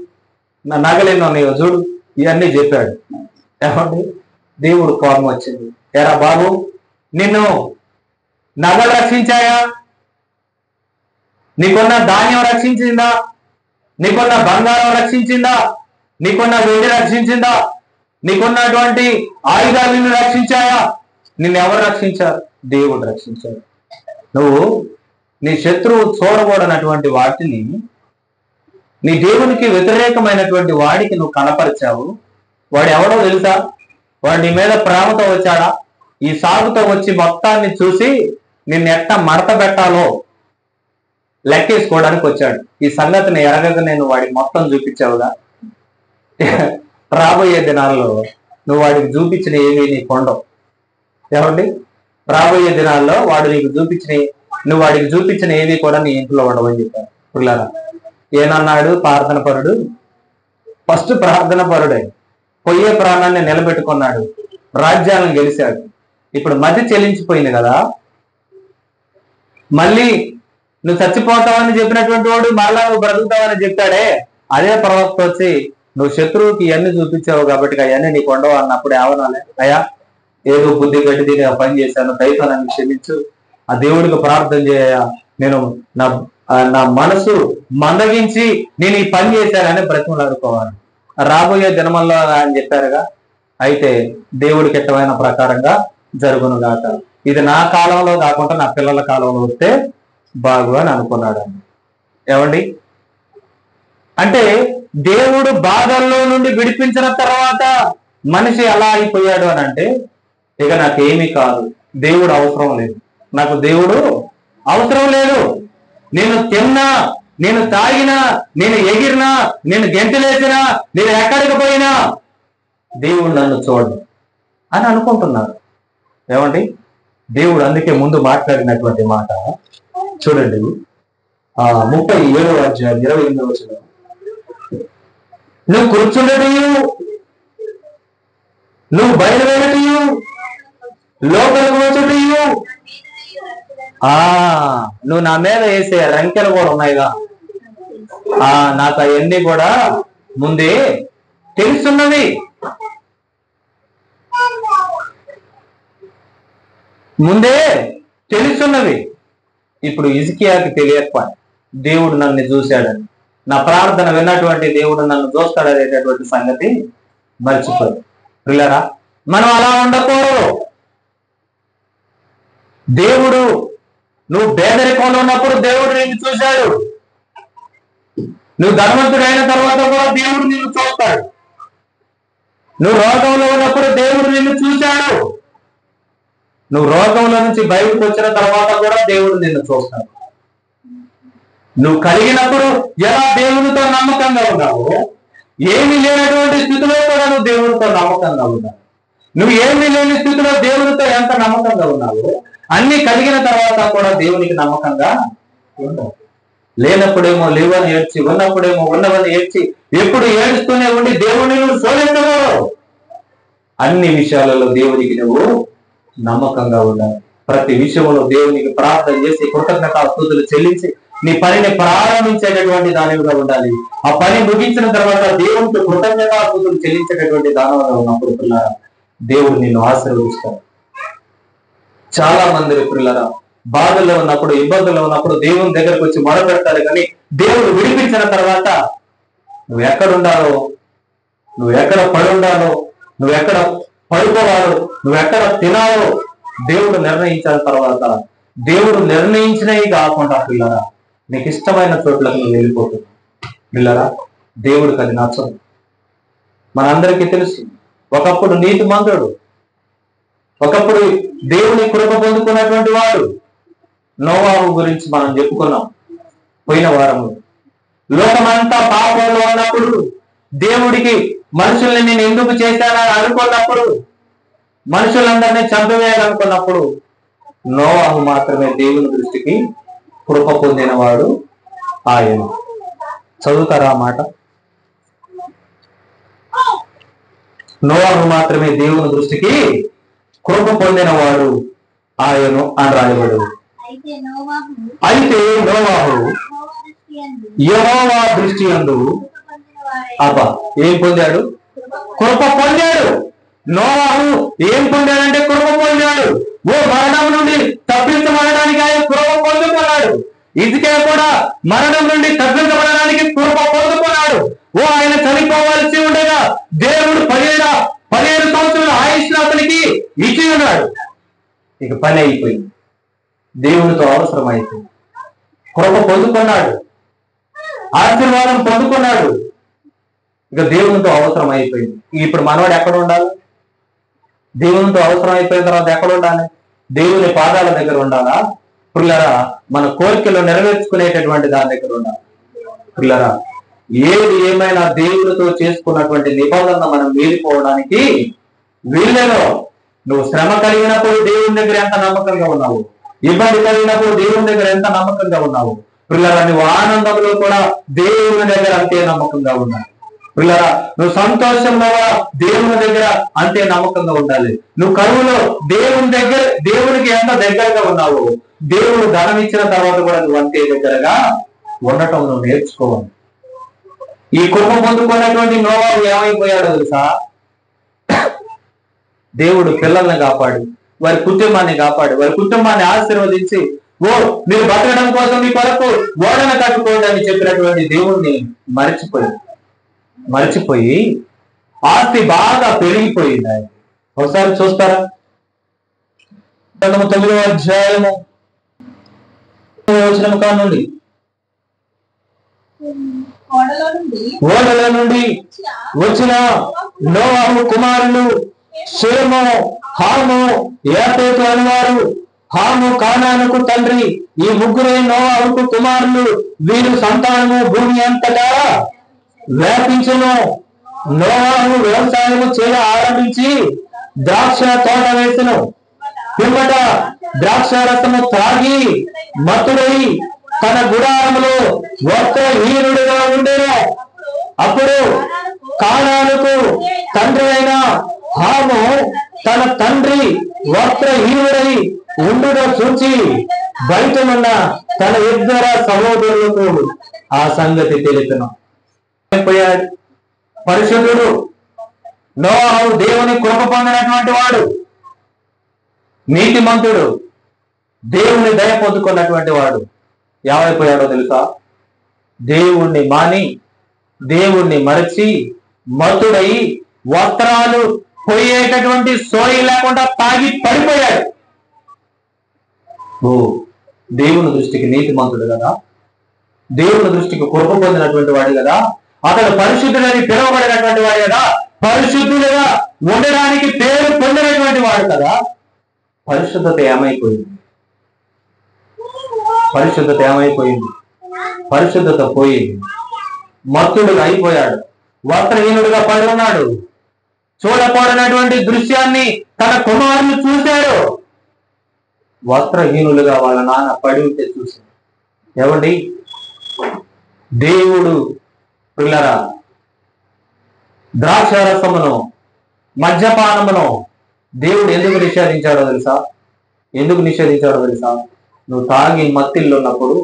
నా నగలు ఎన్ని ఉన్నాయో చూడు, ఇవన్నీ చెప్పాడు. ఏమండి దేవుడు కోపం వచ్చింది. ఎరా బాబు, నిన్ను నగలు రక్షించాయా? నీకున్న ధాన్యం రక్షించిందా? నీకున్న బంగారం రక్షించిందా? నీకున్న వెండి రక్షించిందా? నీకున్నటువంటి ఆయుధాలు నిన్ను రక్షించాయా? నిన్ను ఎవరు రక్షించారు? దేవుడు రక్షించాడు. నువ్వు నీ శత్రువు చూడకూడనటువంటి వాటిని నీ దేవునికి వ్యతిరేకమైనటువంటి వాడికి నువ్వు కనపరిచావు. వాడు ఎవడో తెలుసా? వాడు నీ మీద ప్రేమతో వచ్చాడా? ఈ సాగుతో వచ్చి మొత్తాన్ని చూసి నిన్ను ఎట్ట మడత పెట్టాలో లెక్కేసుకోవడానికి వచ్చాడు. ఈ సంగతిని ఎరగక నేను వాడికి మొత్తం చూపించావుగా. రాబోయే దినాల్లో నువ్వు వాడికి చూపించిన ఏవి నీకు ఉండవు. ఏమండి రాబోయే దినాల్లో నువ్వు వాడికి చూపించిన ఏవి కూడా నీ ఇంట్లో ఉండవని చెప్పారు. పిల్లరా ఏనన్నాడు? ప్రార్థన పరుడు. ఫస్ట్ ప్రార్థన పరుడే పొయ్యే ప్రాణాన్ని నిలబెట్టుకున్నాడు, రాజ్యాలను గెలిచాడు. ఇప్పుడు మతి చెల్లించిపోయింది కదా, మళ్ళీ నువ్వు చచ్చిపోతావని చెప్పినటువంటి వాడు మరలా నువ్వు బ్రతుకుతావని చెప్తాడే, అదే ప్రవక్త వచ్చి నువ్వు శత్రువుకి ఇవన్నీ చూపించావు కాబట్టి అవన్నీ నీకు ఉండవు అన్నప్పుడు ఏమనాలి? అయ్యా ఏదో బుద్ధి గట్టి దీన్ని పని చేశాను, దయతో నన్ను క్షమించు, ఆ దేవుడికి ప్రార్థన చేయ, నేను నా మనసు మందగించి నేను ఈ పని చేశానని బ్రతిమలాడుకోవాలి. రాబోయే జన్మల్లో ఆయన చెప్పారుగా, అయితే దేవుడికి ఇష్టమైన ప్రకారంగా జరుగును గాక, ఇది నా కాలంలో కాకుండా నా పిల్లల కాలంలో వస్తే బాగు అని అనుకున్నాడు. ఏమండి అంటే దేవుడు బాధల్లో నుండి విడిపించిన తర్వాత మనిషి ఎలా అయిపోయాడు అని అంటే, ఇక నాకేమీ కాదు, దేవుడు అవసరం లేదు, నాకు దేవుడు అవసరం లేదు, నేను తిన్నా, నేను తాగినా, నేను ఎగిరినా, నేను గెంతులేసినా, నేను ఎక్కడికి పోయినా దేవుడు నన్ను చూడడు అని అనుకుంటున్నారు. ఏమండి దేవుడు అందుకే ముందు మాట్లాడినటువంటి మాట చూడండి, 37వ అధ్యాయం 28వ వచనం. నువ్వు కూర్చుండటయు, నువ్వు బయలుదేరటయు, లోపలికి వచ్చటయు, నువ్వు నా మీద వేసే రంకెలు కూడా ఉన్నాయిగా, నాకు అవన్నీ కూడా ముందే తెలుసున్నవి, ముందే తెలుసున్నవి. ఇప్పుడు హిజ్కియాకి తెలియకపోయి దేవుడు నన్ను చూశాడని, నా ప్రార్థన విన్నటువంటి దేవుడు నన్ను చూస్తాడనేటటువంటి సంగతి మర్చిపోయి. పిల్లరా, మనం అలా ఉండకూడదు. దేవుడు, నువ్వు పేదరికంలో ఉన్నప్పుడు దేవుడు నిన్ను చూశాడు, నువ్వు ధనవంతుడైన తర్వాత కూడా దేవుడు నిన్ను చూస్తాడు, నువ్వు రోగంలో ఉన్నప్పుడు దేవుడు నిన్ను చూశాడు, నువ్వు రోగంలో నుంచి బయటకు వచ్చిన తర్వాత కూడా దేవుడు నిన్ను చూస్తాడు. నువ్వు కలిగినప్పుడు ఎలా దేవునితో నమ్మకంగా ఉన్నావు, ఏమీ లేనటువంటి స్థితిలో కూడా నువ్వు దేవునితో నమ్మకంగా ఉన్నావు. నువ్వు ఏమీ లేని స్థితిలో దేవునితో ఎంత నమ్మకంగా ఉన్నావు, అన్ని కలిగిన తర్వాత కూడా దేవునికి నమ్మకంగా ఉన్నావు. లేనప్పుడేమో లేవని ఏడ్చి, ఉన్నప్పుడేమో ఉన్నవని ఏడ్చి, ఎప్పుడు ఏడుస్తూనే ఉండి దేవుడిని నువ్వు శోధించవు. అన్ని విషయాలలో దేవునికి నువ్వు నమ్మకంగా ఉండాలి. ప్రతి విషయంలో దేవునికి ప్రార్థన చేసి కృతజ్ఞతాస్తుతులు చెల్లించి నీ పనిని ప్రారంభించేటటువంటి దానిగా ఉండాలి. ఆ పని ముగించిన తర్వాత దేవునికి కృతజ్ఞతాస్తుతులు చెల్లించేటటువంటి దానిగా ఉన్నప్పుడు పిల్లరా దేవుడు నిన్ను ఆశీర్వదిస్తాడు. చాలా మంది పిల్లరా బాధల్లో ఉన్నప్పుడు, ఇబ్బందుల్లో ఉన్నప్పుడు దేవుని దగ్గరకు వచ్చి మొరపెడతారు, కానీ దేవుడు విడిపించిన తర్వాత నువ్వు ఎక్కడ ఉండాలో, నువ్వు ఎక్కడ పడి ఉండాలో, నువ్వు ఎక్కడ పడుకోవాలో, నువ్వు ఎక్కడ తినాలో దేవుడు నిర్ణయించిన తర్వాత దేవుడు నిర్ణయించినవి కాకుండా పిల్లరా నీకు ఇష్టమైన చోట్లకు నువ్వు వెళ్ళిపోతున్నావు. పిల్లరా దేవుడికి అది నచ్చదు. మనందరికీ తెలుసు, ఒకప్పుడు నీతిమంతుడు, ఒకప్పుడు దేవుని కృప పొందుకున్నటువంటి వాడు నోవాహు గురించి మనం చెప్పుకున్నాం పోయిన వారము. లోకమంతా పాపంలో ఉన్నప్పుడు దేవుడికి మనుషుల్ని నేను ఎందుకు చేశానని అనుకున్నప్పుడు, మనుషులందరినీ చంపివేయాలనుకున్నప్పుడు నోవాహు మాత్రమే దేవుని దృష్టికి కృప పొందినవాడు ఆయన. చదువుతారా మాట? నోవాహు మాత్రమే దేవుని దృష్టికి కృప పొందినవాడు ఆయను అని రాయబడు. అయితే నోవాహు యెహోవా దృష్టి యందు ఏం పొందాడు? కృప పొందాడు. నోవాహు ఏం పొందాడంటే కృప పొందాడు. ఓ మరణం నుండి తప్పించబడడానికి ఆయన కృప పొందుకున్నాడు. ఇదికే కూడా మరణం నుండి తప్పించబడడానికి కృప పొందుకున్నాడు. ఓ ఆయన చనిపోవాల్సి ఉండగా దేవుడు 17 సంవత్సరాల ఆయుష్ను అతనికి ఇచ్చి ఉన్నాడు. ఇక పని అయిపోయింది, దేవునితో అవసరం అయిపోయింది. కృప పొందుకున్నాడు, ఆశీర్వాదం పొందుకున్నాడు, ఇక దేవునితో అవసరం అయిపోయింది. ఇప్పుడు మనవాడు ఎక్కడ ఉండాలి? దేవునితో అవసరం అయిపోయిన తర్వాత ఎక్కడ ఉండాలి? దేవుని పాదాల దగ్గర ఉండాలా? పిల్లరా మన కోరికలు నెరవేర్చుకునేటటువంటి దాని దగ్గర ఉండాలి. పిల్లరా ఏది ఏమైనా దేవునితో చేసుకున్నటువంటి నిబంధన మనం మీరిపోవడానికి వీళ్ళలో నువ్వు శ్రమ కలిగినప్పుడు దేవుని దగ్గర ఎంత నమ్మకంగా ఉన్నావు, ఇబ్బంది కలిగినప్పుడు దేవుని దగ్గర ఎంత నమ్మకంగా ఉన్నావు. పిల్లరా నువ్వు ఆనందంలో కూడా దేవుని దగ్గర అంతే నమ్మకంగా ఉన్నావు. పిల్లరా నువ్వు సంతోషంలో దేవుని దగ్గర అంతే నమ్మకంగా ఉండాలి. నువ్వు కరువులో దేవునికి ఎంత దగ్గరగా ఉన్నావు, దేవుడు ధనం ఇచ్చిన తర్వాత కూడా నువ్వు అంతే దగ్గరగా ఉండటం నువ్వు నేర్చుకోవాలి. ఈ కృప పొందుకున్నటువంటి నోవాహు ఏమైపోయాడో తెలుసా? దేవుడు పిల్లల్ని కాపాడు, వారి కుటుంబాన్ని కాపాడు, వారి కుటుంబాన్ని ఆశీర్వదించి మీరు బతకడం కోసం మీ కొరకు ఓడను కట్టుకోండి అని చెప్పినటువంటి దేవుణ్ణి మర్చిపోయి ఆస్తి బాగా పెరిగిపోయింది. ఆయన ఒకసారి చూస్తారా? 9వ అధ్యాయము వచనం కానుండి, ఓడలో నుండి వచ్చిన నోవాహు కుమారులు షేము, హాము, యాఫెతు అనేవారు. హాము కానానుకు తండ్రి. ఈ ముగ్గురే నోవాహుకు కుమారులు. వీరు సంతానము భూమి అంతటా వ్యాపించును. నోవాహు వ్యవసాయము చేయ ఆరంభించి ద్రాక్ష తోట వేసెను. పిమ్మట ద్రాక్ష రసము త్రాగి మత్తుడై తన గుడారములో వస్త్రహీనుడిగా ఉండెను. అప్పుడు కానానుకు తండ్రి అయిన హాము తన తండ్రి వస్త్రహీనుడై ఉండుట చూచి బయటనున్న తన ఇద్దరు సహోదరులకు ఆ సంగతి తెలిపెను. పరిశుద్ధుడు నోవాహు దేవుని కృప పొందినటువంటి వాడు, నీతిమంతుడు, దేవుని దయ పొందుకున్నటువంటి వాడు ఏమైపోయాడో తెలుసా? దేవుణ్ణి మాని, దేవుణ్ణి మరచి, మత్తుడై వస్త్రాలు పోయేటటువంటి సోయి లేకుండా తాగి పడిపోయాడు. దేవుని దృష్టికి నీతిమంతుడు కదా, దేవుని దృష్టికి కృప పొందినటువంటి వాడు కదా, అతడు పరిశుద్ధుడని పిలువబడినటువంటి వాడు కదా, పరిశుద్ధుడుగా ఉండడానికి పేరు పొందినటువంటి వాడు కదా. పరిశుద్ధత ఏమైపోయింది? పరిశుద్ధత పోయింది. మత్తుడుగా అయిపోయాడు, వస్త్రహీనుడుగా పడి ఉన్నాడు. చూడకూడనటువంటి దృశ్యాన్ని తన కుమారులు చూశారు. వస్త్రహీనులుగా వాళ్ళ నాన్న పడి ఉంటే చూశారు. ఏమండి, దేవుడు పిల్లరా ద్రాక్షారసమును, మద్యపానమును దేవుడు ఎందుకు నిషేధించాడో తెలుసా? నువ్వు తాగి మత్తిల్లో ఉన్నప్పుడు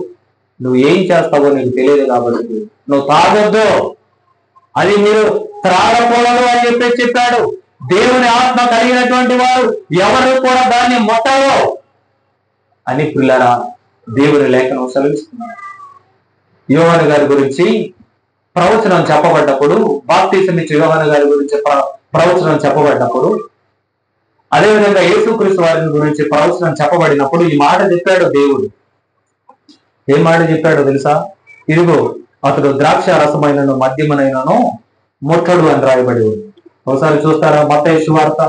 నువ్వు ఏం చేస్తావో నీకు తెలియదు కాబట్టి నువ్వు తాగొద్దు, అది మీరు త్రాగకూడదు అని చెప్పాడు. దేవుని ఆత్మ కలిగినటువంటి వారు ఎవరు కూడా దాన్ని ముట్టరు అని పిల్లరా దేవుని లేఖనం సెలవిస్తున్నారు. యోహాను గారి గురించి ప్రవచనం చెప్పబడ్డప్పుడు, బాప్తిసం ఇచ్చే యోహాను గారి గురించి ప్రవచనం చెప్పబడ్డప్పుడు, అదేవిధంగా యేసుక్రీస్తు వారి గురించి ప్రవచనం చెప్పబడినప్పుడు ఈ మాట చెప్పాడు దేవుడు. ఏం మాట చెప్పాడో తెలుసా? ఇదిగో అతడు ద్రాక్ష రసమైనను మద్యమునైనను ముట్టడు అని రాయబడి ఉంది. ఒకసారి చూస్తారా? మత్తయి సువార్త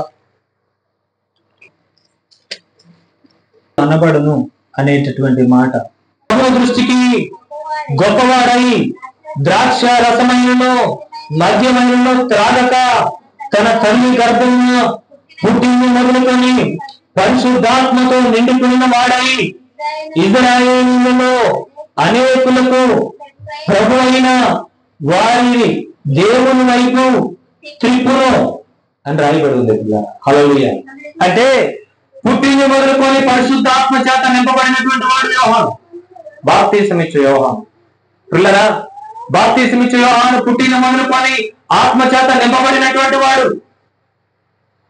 అనబడును అనేటటువంటి మాట. దృష్టికి గొప్పవాడై ద్రాక్ష రసమైనను మద్యమైనను త్రాగక తన తల్లి గర్భంలో పుట్టింది మొదలుకొని పరిశుద్ధాత్మతో నిండుకున్న వాడై ఇశ్రాయేలులలో అనేకులకు ప్రభు అయిన వారి దేవుని వైపు త్రిపును అని రాయబడి ఉంది. హల్లెలూయా. అంటే పుట్టింది మొదలుకొని పరిశుద్ధాత్మ చేత నింపబడినటువంటి వాడు యోహాను, బాప్తిసం ఇచ్చే యోహాను. పిల్లరా, బాప్తిసం ఇచ్చే యోహాను పుట్టిన మొదలుకొని ఆత్మ చేత నింపబడినటువంటి వాడు.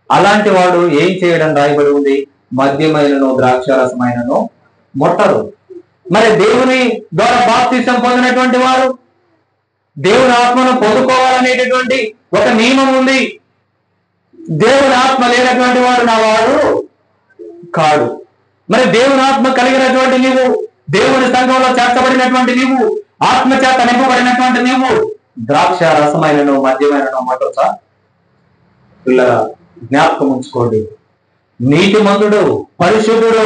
అలాంటి వాడు ఏం చేయడం రాయబడి ఉంది? మద్యమైనను ద్రాక్షారసమైనను ముట్టరు. మరి దేవుని ద్వారా బాప్తిసం పొందినటువంటి వాడు దేవుని ఆత్మను పొందుకోవాలనేటటువంటి ఒక నియమం ఉంది. దేవుని ఆత్మ లేనటువంటి వాడు నా వాడు కాడు. మరి దేవుని ఆత్మ కలిగినటువంటి నీవు, దేవుని సంఘంలో చేర్చబడినటువంటి నీవు, ఆత్మ చేత నింపబడినటువంటి నీవు ద్రాక్ష రసమైనను మద్యమైనను ముట్టొచ్చా? పిల్లరా, జ్ఞాపకం ఉంచుకోండి. నీతిమంతుడు, పరిశుద్ధుడు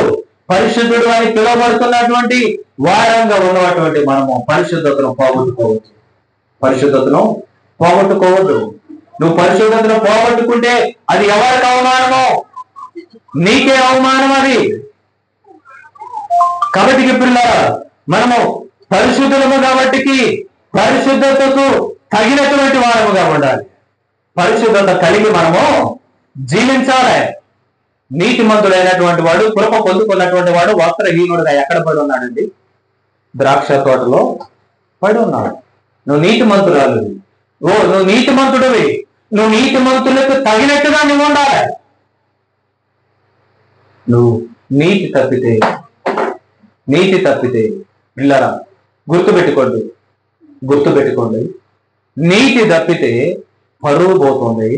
అని పిలువబడుతున్నటువంటి వారంగా ఉన్నటువంటి మనము పరిశుద్ధతను పోగొట్టుకోవద్దు. నువ్వు పరిశుద్ధతను పోగొట్టుకుంటే అది ఎవరికి అవమానమో? నీకే అవమానం అది. కాబట్టి పిల్లరా, మనము పరిశుద్ధులము కాబట్టి పరిశుద్ధతకు తగినటువంటి వారముగా ఉండాలి. పరిశుద్ధత కలిగి మనము జీవించాలి. నీతిమంతుడైనటువంటి వాడు, కృప పొందుకున్నటువంటి వాడు వస్త్రహీనుడుగా ఎక్కడ పడి ఉన్నాడండి? ద్రాక్ష తోటలో పడి ఉన్నాడు. నువ్వు నీతిమంతురాలు, నువ్వు నీతిమంతుడివి, నువ్వు నీతిమంతులకు తగినట్టుగా నువ్వు ఉండాలి. నువ్వు నీతి తప్పితే పిల్లరా గుర్తుపెట్టుకోండి, నీతి తప్పితే పరువు పోతుంది,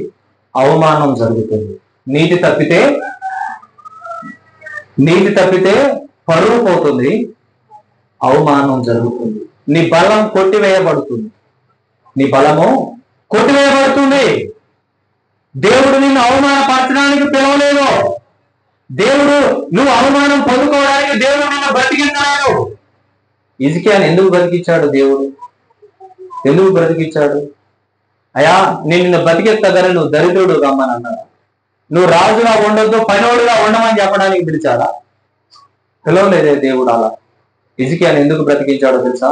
అవమానం జరుగుతుంది. నీతి తప్పితే పరువు పోతుంది, అవమానం జరుగుతుంది. నీ బలం కొట్టివేయబడుతుంది. దేవుడు నిన్ను అవమానపరచడానికి పిలవలేదు. దేవుడు నువ్వు అవమానం పొందుకోవడానికి దేవుడు నిన్ను బ్రతికించాడు. హిజ్కియాని ఎందుకు బ్రతికించాడు దేవుడు? ఎందుకు బ్రతికించాడు? అయ్యా నేను నిన్ను బ్రతికిస్తాగానే నువ్వు దరిద్రుడు రమ్మని అన్నాడు. నువ్వు రాజుగా ఉండొద్దు, పనోడుగా ఉండమని చెప్పడానికి పిలిచాడా? పిలవలేదే దేవుడు. అలా హిజ్కియాని ఎందుకు బ్రతికించాడో తెలుసా?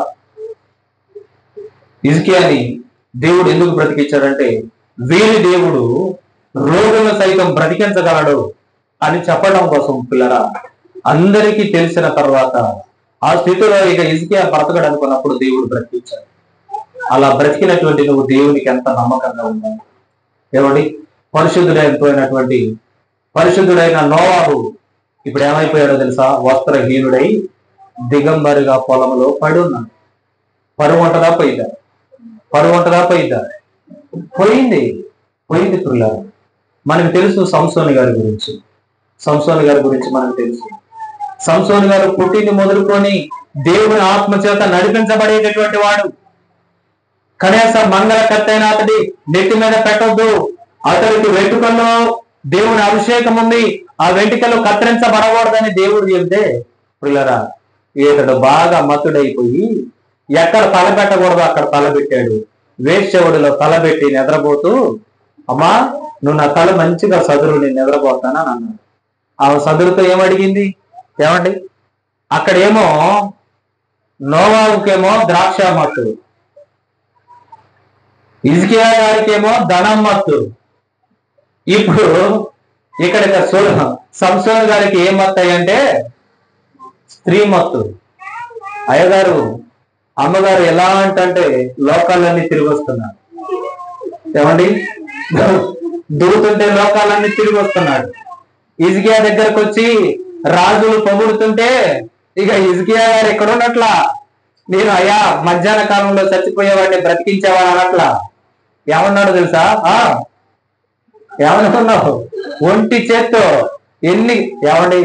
హిజ్కియాని దేవుడు ఎందుకు బ్రతికించాడంటే, వీరి దేవుడు రోగులను సైతం బ్రతికించగలడు అని చెప్పడం కోసం. పిల్లరా, అందరికీ తెలిసిన తర్వాత ఆ స్థితిలో ఇక హిజ్కియా బ్రతకడు అనుకున్నప్పుడు దేవుడు బ్రతికించాడు. అలా బ్రతికినటువంటి నువ్వు దేవునికి ఎంత నమ్మకంగా ఉన్నావు? ఏమండి, పరిశుద్ధుడైన నోవాహు ఇప్పుడు ఏమైపోయాడో తెలుసా? వస్త్రహీనుడై దిగంబరిగా పొలంలో పడి ఉన్నాడు. పరువు ఉంటదా పోయిద్దా? పోయింది పిల్లలు. మనకు తెలుసు సంసోను గారి గురించి మనకు తెలుసు. సంసోను గారు పుట్టిని మొదలుకొని దేవుని ఆత్మచేత నడిపించబడేటటువంటి వాడు. కనీసం మంగళ కత్తైన అతడి నెత్తి మీద పెట్టొద్దు. అతడికి వెంట్రుకల్లో దేవుని అభిషేకం ఉంది, ఆ వెంట్రుకలు కత్తిరించబడకూడదని దేవుడు చెబితే పిల్లరా, ఇతడు బాగా మత్తుడైపోయి ఎక్కడ తలపెట్టకూడదు అక్కడ తలపెట్టాడు. వేశ్యవుడిలో తలపెట్టి నిద్రపోతూ, అమ్మా నువ్వు నా తల మంచిగా సదురు, నేను నిద్రపోతానని అన్నాడు. ఆ సదురుతో ఏమడిగింది? ఏమండి, అక్కడేమో నోవాహుకేమో ద్రాక్ష మత్తు, హిజ్కియా గారికేమో ధనం మత్తు. ఇప్పుడు ఇక్కడ సంసోను గారికి ఏం మత్తాయి అంటే స్త్రీ మత్తు. అయ్యగారు అమ్మగారు ఎలా అంటే లోకాలన్నీ తిరిగి వస్తున్నాడు. ఏమండి, దూతుంటే లోకాలన్నీ తిరిగి వస్తున్నాడు. హిజ్కియా దగ్గరకు వచ్చి రాజులు పొగుడుతుంటే ఇక హిజ్కియా గారు ఎక్కడ ఉన్నట్లా, నేను అయ్యా మధ్యాహ్న కాలంలో చచ్చిపోయేవాడిని బ్రతికించేవాడు అనట్లా. ఏమన్నాడు తెలుసా? ఏమనుకున్నావు? ఒంటి చేత్తో ఏమండి,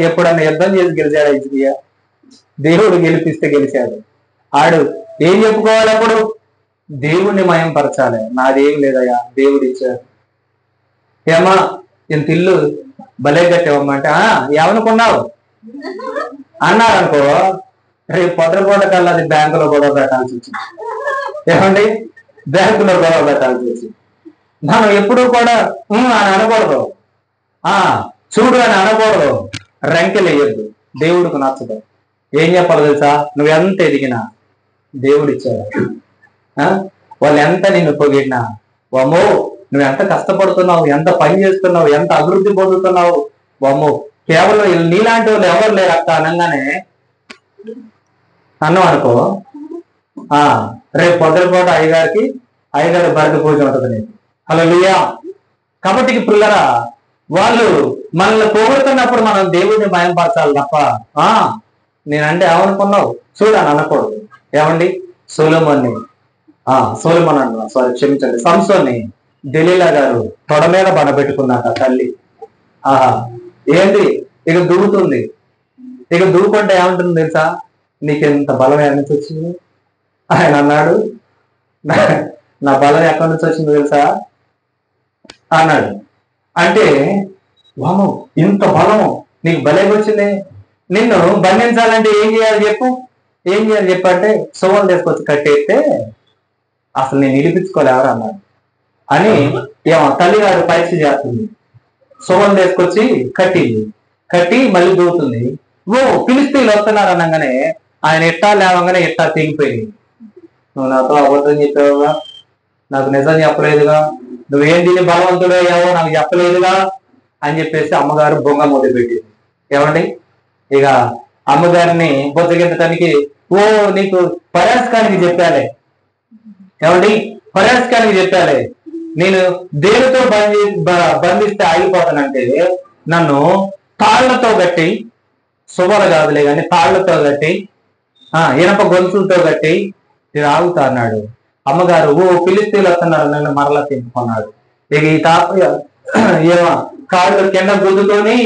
ఎప్పుడన్నా యుద్ధం చేసి గెలిచాడు హిజ్కియా? దేవుడు గెలిపిస్తే గెలిచాడు. ఆడు ఏం చెప్పుకోవాలి అప్పుడు? దేవుణ్ణి మయం పరచాలి. నాదేం లేదయ్యా, దేవుడు ఇచ్చాడు. ఏమా ఇంత ఇల్లు భలే కట్టేవమ్మంటే ఏమనుకున్నావు అన్నారు అనుకో, రేపు పొద్దుపూట కల్లా అది బ్యాంకులో గొడవ పెట్టాల్సి వచ్చింది. ఏమండి, బ్యాంకులో గొడవ పెట్టాల్సి వచ్చింది. మనం ఎప్పుడూ కూడా అని అనకూడదు, చూడు అని అనకూడదు, రంకెలు వేయద్దు. దేవుడికి నచ్చదు. ఏం చెప్పాలి తెలుసా? నువ్వు ఎంత ఎదిగినా దేవుడు ఇచ్చాడు. వాళ్ళు ఎంత నిన్ను పొగిడినా, వమ్మో నువ్వు ఎంత కష్టపడుతున్నావు, ఎంత పని చేస్తున్నావు, ఎంత అభివృద్ధి పొందుతున్నావు, వమ్మో కేవలం నీలాంటి వాళ్ళు ఎవరు లేరు అక్క అనగానే అన్నాం అనుకో, రేపు పొద్దుపూట అయ్యగారి భరత పూజ ఉంటుంది నీకు. హల్లెలూయా. కాబట్టి పిల్లరా, వాళ్ళు మనల్ని పొగుడుతున్నప్పుడు మనం దేవుడిని భయపరచాలి తప్ప నేనంటే ఏమనుకున్నావు చూడని అనకూడదు. ఏమండి, సొలొమోన్ అన్నా, క్షమించండి, సంసోన్ని దెలీలా గారు తొడ మీద బండబెట్టుకున్నాక తల్లి. ఏంటి ఇక దూకుతుంది. ఇక దూకుంటే ఏమంటుంది తెలుసా? నీకెంత బలం ఎక్కడి నుంచి వచ్చింది? ఆయన అన్నాడు, నా బలం ఎక్కడి నుంచి వచ్చింది తెలుసా అన్నాడు. అంటే వాము ఇంత బలము నీకు భలే వచ్చింది, నిన్ను బంధించాలంటే ఏం చేయాలి చెప్పంటే సోమం తీసుకొచ్చి కట్టేస్తే అసలు నేను నిలిపించుకోలేవరు అన్నాడు అని తల్లిగారు పరీక్ష చేస్తుంది. సోమం తీసుకొచ్చి కట్టి మళ్ళీ దూకుతుంది. పిలిస్తే వస్తున్నారు అనగానే ఆయన ఎట్టా లేవగానే ఎట్టా తెగిపోయింది. నువ్వు నాతో అబద్ధం చెప్పావుగా, నాకు నిజం చెప్పలేదుగా, నువ్వేం దీన్ని బలవంతుడు అయ్యావో నాకు చెప్పలేదుగా అని చెప్పేసి అమ్మగారు బొంగ మొదలుపెట్టింది. ఏమండి, ఇక అమ్మగారిని బొజ్జగించడానికి, ఓ నీకు పరాస్కానికి చెప్పాలే, ఏమండి పరాస్కానికి చెప్పాలే, నేను దేనితో బంధిస్తే ఆగిపోతానంటే నన్ను తాళ్లతో కట్టి, శుభలు కాదులే కానీ తాళ్లతో కట్టి, ఇనప గొలుసులతో కట్టి నేను ఆగుతా అన్నాడు. అమ్మగారు ఓ ఫిలిస్తీన్లు వస్తున్నారు నన్ను మరలా తిప్పుకున్నాడు. ఇక ఈ ఏమో కాళ్ళు కింద గుద్దుకొని,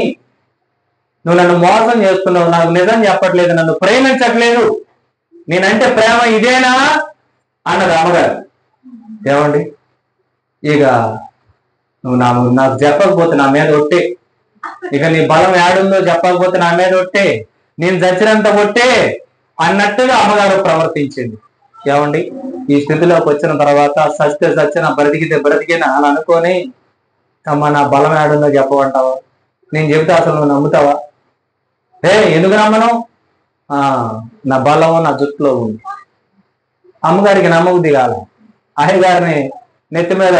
నువ్వు నన్ను మోసం చేస్తున్నావు, నాకు నిజం చెప్పట్లేదు, నన్ను ప్రేమించట్లేదు, నేనంటే ప్రేమ ఇదేనా అన్నది అమ్మగారు. ఏమండి, ఇక నువ్వు నాకు చెప్పకపోతే నా మీద ఒట్టే, ఇక నీ బలం ఏడుందో చెప్పకపోతే నా మీద ఒట్టే, నేను చచ్చినంత ఒట్టే అన్నట్టుగా అమ్మగారు ప్రవర్తించింది. ఏమండి, ఈ స్థితిలోకి వచ్చిన తర్వాత సస్తే సచ్చిన, బ్రతికితే బ్రతికినా అని అనుకొని, అమ్మ నా బలం ఏడుందో చెప్పమంటావా, నేను చెప్తే అసలు నువ్వు నమ్ముతావా, ఎందుకు నమ్మను, నా బలం నా జుట్టులో ఉంది. అమ్మగారికి నమ్మబుద్ధి కాల. అయ్యగారిని నెత్తి మీద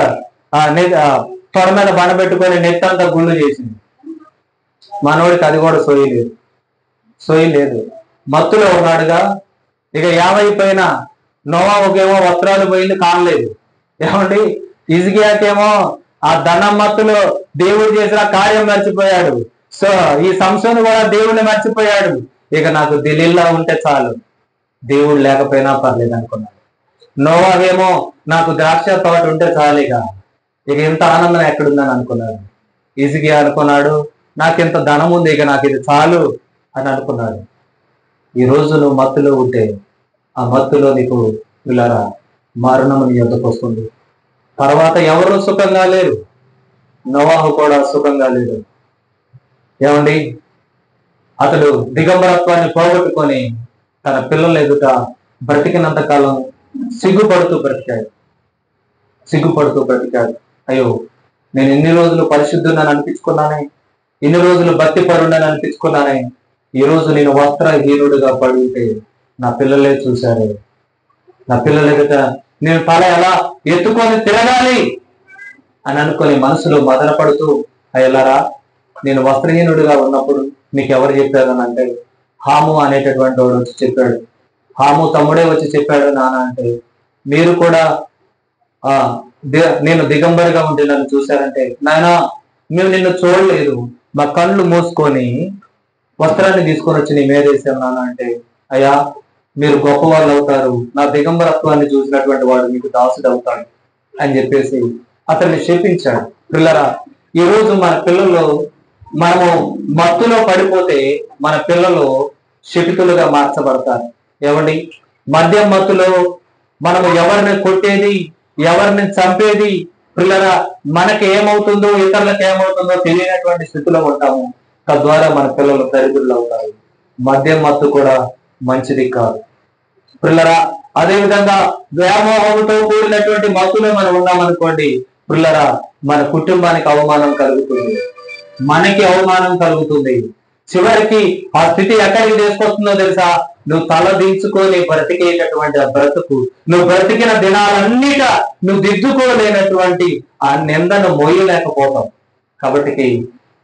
తొడ మీద బండ పెట్టుకొని నెత్తి అంతా గుళ్ళు చేసింది. మనోడికి అది కూడా సోయి లేదు, మత్తులో ఉన్నాడుగా. ఇక 50 పైన నోవాహుకేమో వస్త్రాలు పోయింది, కానలేదు. ఏమండి, హిజ్కియాకేమో ఆ ధనం మత్తులో దేవుడు చేసిన కార్యం మర్చిపోయాడు. సో ఈ సంసోను కూడా దేవుడిని మర్చిపోయాడు. ఇక నాకు దిలీల్లా ఉంటే చాలు, దేవుడు లేకపోయినా పర్లేదు అనుకున్నాడు. నోవాహేమో నాకు ద్రాక్ష తోట ఉంటే చాలు, ఇక ఇంత ఆనందం ఎక్కడుందని అనుకున్నాడు. హిజ్కియా అనుకున్నాడు, నాకు ఇంత ధనం ఉంది, ఇక నాకు ఇది చాలు అని అనుకున్నాడు. ఈ రోజు నువ్వు మత్తులో ఉంటే ఆ మత్తులో నీకు పిల్లరా మరణం నీ యొద్దకు వస్తుంది. తర్వాత ఎవరు సుఖంగా లేరు, నోవాహు కూడా సుఖంగా లేడు. ఏమండి, అతడు దిగంబరత్వాన్ని పోగొట్టుకొని తన పిల్లల ఎదుట బ్రతికినంత కాలం సిగ్గుపడుతూ బ్రతికాడు. అయ్యో, నేను ఎన్ని రోజులు పరిశుద్ధున్నాను అనిపించుకున్నానే, ఇన్ని రోజులు భక్తి పరుడని అనిపించుకున్నానే, ఈ రోజు నేను వస్త్రహీనుడుగా పడుంటే నా పిల్లలే చూశారు. నా పిల్లల ఎదుట నేను తల ఎలా ఎత్తుకొని తిరగాలి అని అనుకొని మనసులో మదన పడుతూ, అయ్యలారా నేను వస్త్రహీనుడిగా ఉన్నప్పుడు మీకు ఎవరు చెప్పారని అంటే, హాము అనేటటువంటి వాడు వచ్చి చెప్పాడు. హాము తమ్ముడే వచ్చి చెప్పాడు నాన్న అంటే, మీరు కూడా నేను దిగంబరిగా ఉంటే నన్ను చూశారంటే, నాయన మేము నిన్ను చూడలేదు, మా కళ్ళు మూసుకొని వస్త్రాన్ని తీసుకొని వచ్చి నీ మీద వేసాం నాన్న అంటే, అయ్యా మీరు గొప్ప వాళ్ళు అవుతారు, నా దిగంబరత్వాన్ని చూసినటువంటి వాడు మీకు దాసుడు అవుతాడు అని చెప్పేసి అతన్ని శపించాడు. పిల్లరా, ఈరోజు మన పిల్లలు మనము మత్తులో పడిపోతే మన పిల్లలు శపితులుగా మార్చబడతారు. ఏమండి, మద్యం మత్తులో మనము ఎవరిని కొట్టేది, ఎవరిని చంపేది, పిల్లరా మనకి ఏమవుతుందో ఇతరులకు ఏమవుతుందో తెలియనటువంటి స్థితిలో ఉంటాము. తద్వారా మన పిల్లలు దరిద్రులు అవుతారు. మద్యం మత్తు కూడా మంచిది కాదు పిల్లరా. అదేవిధంగా వ్యామోహంతో కూడినటువంటి మత్తులో మనం ఉన్నామనుకోండి పిల్లరా, మన కుటుంబానికి అవమానం కలుగుతుంది, మనకి అవమానం కలుగుతుంది. చివరికి ఆ స్థితి ఎక్కడికి తీసుకొస్తుందో తెలుసా? నువ్వు తల దించుకొని బ్రతికేటటువంటి ఆ బ్రతుకు, నువ్వు బ్రతికిన దినాలన్నిట నువ్వు దిద్దుకోలేనటువంటి ఆ నిందను మోయలేకపోతావు. కాబట్టి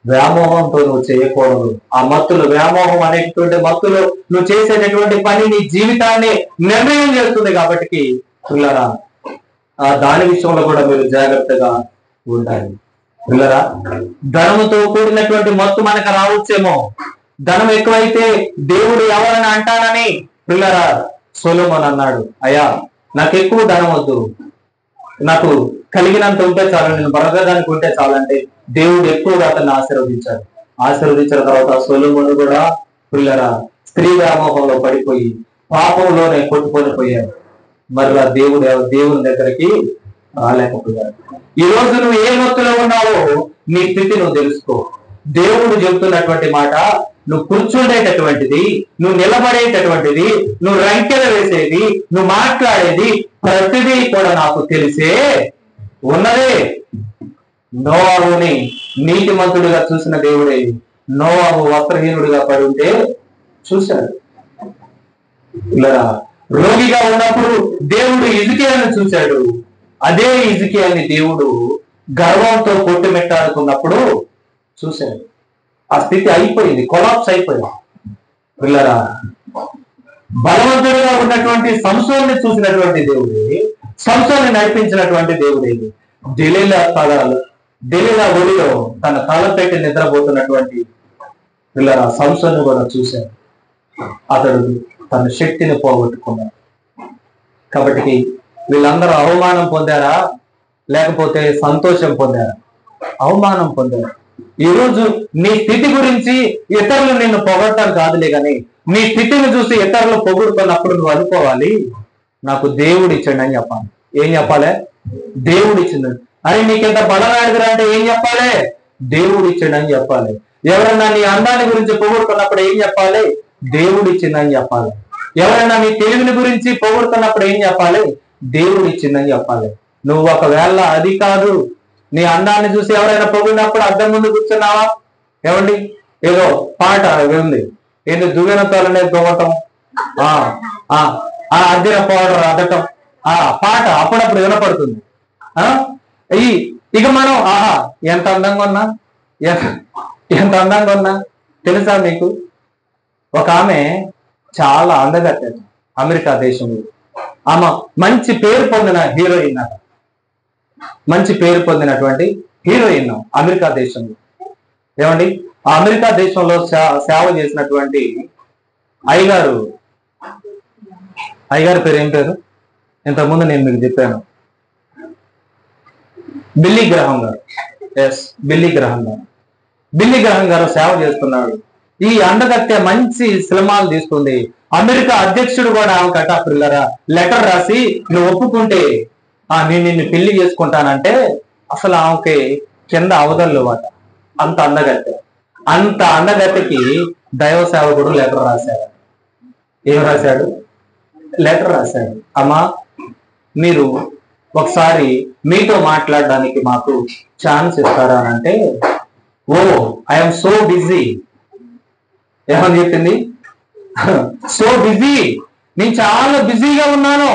వ్యామోహంతో నువ్వు చేయకూడదు. ఆ మత్తులు, వ్యామోహం అనేటటువంటి మత్తులు నువ్వు చేసేటటువంటి పని నీ జీవితాన్ని నిర్ణయం చేస్తుంది. కాబట్టి పిల్లరా, దాని విషయంలో కూడా మీరు జాగ్రత్తగా ఉండాలి. పిల్లరా, ధనముతో కూడినటువంటి మత్తు మనకు రావచ్చేమో. ధనం ఎక్కువైతే దేవుడు ఎవరని అంటానని పిల్లరా సొలొమోను అన్నాడు, అయ్యా నాకు ఎక్కువ ధనం వద్దు, నాకు కలిగినంత ఉంటే చాలు, నేను బ్రతకడానికి ఉంటే చాలంటే దేవుడు ఎక్కువగా అతన్ని ఆశీర్వదించాడు. ఆశీర్వదించిన తర్వాత సొలొమోను కూడా పిల్లరా స్త్రీ వ్యామోహంలో పడిపోయి పాపంలోనే కొట్టుకొని పోయాడు. మరి ఆ దేవుని దగ్గరికి రాలేకపోయాడు. ఈ రోజు నువ్వు ఏ మత్తులో ఉన్నావో నీ స్థితి నువ్వు తెలుసుకో. దేవుడు చెబుతున్నటువంటి మాట, నువ్వు కూర్చుండేటటువంటిది, నువ్వు నిలబడేటటువంటిది, నువ్వు రంకెలు వేసేది, నువ్వు మాట్లాడేది ప్రతిదీ కూడా నాకు తెలిసే ఉన్నదే. నోవాహుని నీతిమంతుడిగా చూసిన దేవుడే నోవాహు వస్త్రహీనుడిగా పడి ఉంటే చూశాడు. ఇలా రోగిగా ఉన్నప్పుడు దేవుడు హిజ్కియాను చూశాడు. అదే హిజ్కియాని దేవుడు గర్వంతో కొట్టుమెట్టాడుకున్నప్పుడు చూశాడు. ఆ స్థితి అయిపోయింది, కొలాప్స్ అయిపోయింది. పిల్లరా, బలవంతుడిగా ఉన్నటువంటి సంసోన్ని చూసినటువంటి దేవుడే, సంసోన్ని నడిపించినటువంటి దేవుడే. దెలీలా ఒడిలో తన తల పెట్టి నిద్రపోతున్నటువంటి పిల్లరా సంసోన్ని కూడా చూశాడు. అతడు తన శక్తిని పోగొట్టుకున్నాడు. కాబట్టి వీళ్ళందరూ అవమానం పొందారా లేకపోతే సంతోషం పొందారా? అవమానం పొందారు. ఈరోజు నీ స్థితి గురించి ఇతరులు నిన్ను పొగడటం కాదులే కానీ నీ స్థితిని చూసి ఇతరులు పొగుడుతున్నప్పుడు నువ్వు అనుకోవాలి, నాకు దేవుడు ఇచ్చాడు అని చెప్పాలి. ఏం చెప్పాలి? దేవుడు ఇచ్చిందని. అరే నీకెంత బలనాడుగురా అంటే ఏం చెప్పాలి? దేవుడు ఇచ్చాడని చెప్పాలి. ఎవరన్నా నీ అందాన్ని గురించి పొగుడుతున్నప్పుడు ఏం చెప్పాలి? దేవుడు ఇచ్చిందని చెప్పాలి. ఎవరైనా నీ తెలివిని గురించి పొగుడుతున్నప్పుడు ఏం చెప్పాలి? దేవుడు ఇచ్చిందని చెప్పాలి. నువ్వు ఒకవేళ అది కాదు, నీ అందాన్ని చూసి ఎవరైనా పొగిడినప్పుడు అద్దం ముందు కూర్చున్నావా? ఏమండి, ఏదో పాట ఉంది, ఏంటి దువ్వెనతోలనే తోవటం, అద్దిన పౌడర్ అద్దటం, పాట అప్పుడప్పుడు వినపడుతుంది. ఇక మనం ఎంత అందంగా ఉన్నా, ఎంత అందంగా ఉన్నా తెలుసా మీకు? ఒక ఆమె చాలా అందగత్తె అమెరికా దేశంలో. ఆమె మంచి పేరు పొందిన హీరోయిన్ అట, మంచి పేరు పొందినటువంటి హీరోయిన్ అమెరికా దేశంలో. ఏమండి, ఆ అమెరికా దేశంలో సేవ చేసినటువంటి అయ్యగారు పేరు ఏం పేరు? ఇంతకుముందు నేను మీకు చెప్పాను, బిల్లీ గ్రహం గారు. ఎస్, బిల్లీ గ్రహం గారు. బిల్లీ గ్రహం గారు సేవ చేస్తున్నాడు. ఈ అందగత్తె మంచి సినిమాలు తీస్తుంది. అమెరికా అధ్యక్షుడు కూడా ఆమె పిల్లరా లెటర్ రాసి నువ్వు ఒప్పుకుంటే నేను నిన్ను పెళ్లి చేసుకుంటానంటే అసలు ఆమెకి కింద అవదళ్ళు అట. అంత అందగత్తె. అంత అందగత్తెకి దైవ సేవకుడు లెటర్ రాశాడు. ఏం రాశాడు? లెటర్ రాశాడు, అమ్మా మీరు ఒకసారి మీతో మాట్లాడడానికి మాకు ఛాన్స్ ఇస్తారా అంటే, ఓ ఐఎమ్ సో బిజీ. ఏమని చెప్పింది? సో బిజీ, నేను చాలా బిజీగా ఉన్నాను,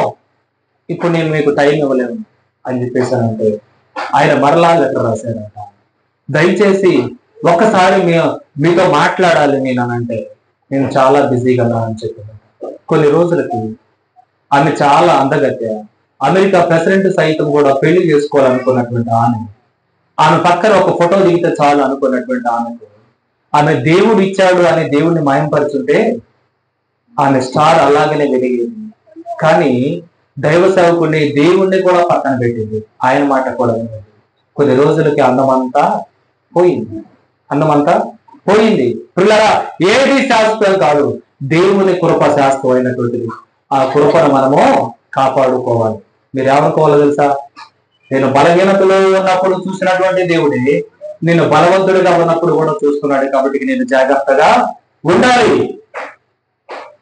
ఇప్పుడు నేను మీకు టైం ఇవ్వలేను అని చెప్పేసానంటే ఆయన మరలా లెటర్ రాశారంట, దయచేసి ఒక్కసారి మీతో మాట్లాడాలి నేను అనంటే నేను చాలా బిజీగా ఉన్నానని చెప్పాను. కొన్ని రోజులకి ఆమె చాలా అందగత్తె, అమెరికా ప్రెసిడెంట్ సైతం కూడా పెళ్లి చేసుకోవాలనుకున్నటువంటి ఆమె పక్కన ఒక ఫోటో దిగితే చాలు అనుకున్నటువంటి ఆమె దేవుడు ఇచ్చాడు అనే దేవుణ్ణి మాయంపరుచుంటే ఆమె స్టార్ అలాగనే వెలిగేది. కానీ దైవ సేవకుని దేవుణ్ణి కూడా పక్కన పెట్టింది, ఆయన మాట కూడా వినలేదు. కొన్ని రోజులకి అందమంతా పోయింది. పిల్లరా, ఏది శాశ్వతం కాదు, దేవుని కృప శాశ్వతమైనటువంటిది. ఆ కృపను మనము కాపాడుకోవాలి. మీరు ఏమనుకోవాలో తెలుసా? నేను బలహీనతలో ఉన్నప్పుడు చూసినటువంటి దేవుడే నేను బలవంతుడిగా ఉన్నప్పుడు కూడా చూస్తున్నాడు. కాబట్టి నేను జాగ్రత్తగా ఉండాలి.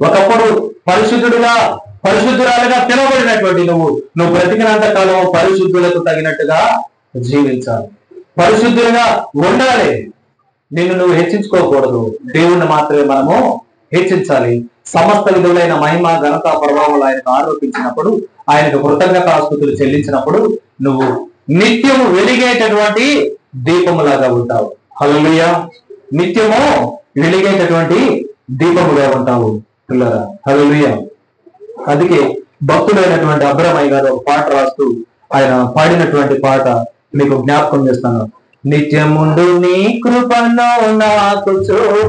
ఒకప్పుడు పరిశుద్ధురాలుగా పిలువబడినటువంటి నువ్వు బ్రతికినంత కాలం పరిశుద్ధులకు తగినట్టుగా జీవించాలి, పరిశుద్ధులుగా ఉండాలి. నువ్వు హెచ్చించుకోకూడదు, దేవుణ్ణి మాత్రమే మనము హెచ్చించాలి. సమస్త విధులైన మహిమ ఘనత ప్రభావాలు ఆయనకు ఆరోపించినప్పుడు, ఆయనకు కృతజ్ఞతాస్తుతులు చెల్లించినప్పుడు నువ్వు నిత్యము వెలిగేటటువంటి దీపములాగా ఉంటావు. హల్లెలూయా. నిత్యము వెలిగేటటువంటి దీపముగా ఉంటావు పిల్లరా. హల్లెలూయా. అందుకే భక్తుడైనటువంటి అబ్రమయ్య గారు ఒక పాట రాస్తూ ఆయన పాడినటువంటి పాట మీకు జ్ఞాపకం చేస్తాను. నిత్యముందు నీ కృపను నాకు చూపు.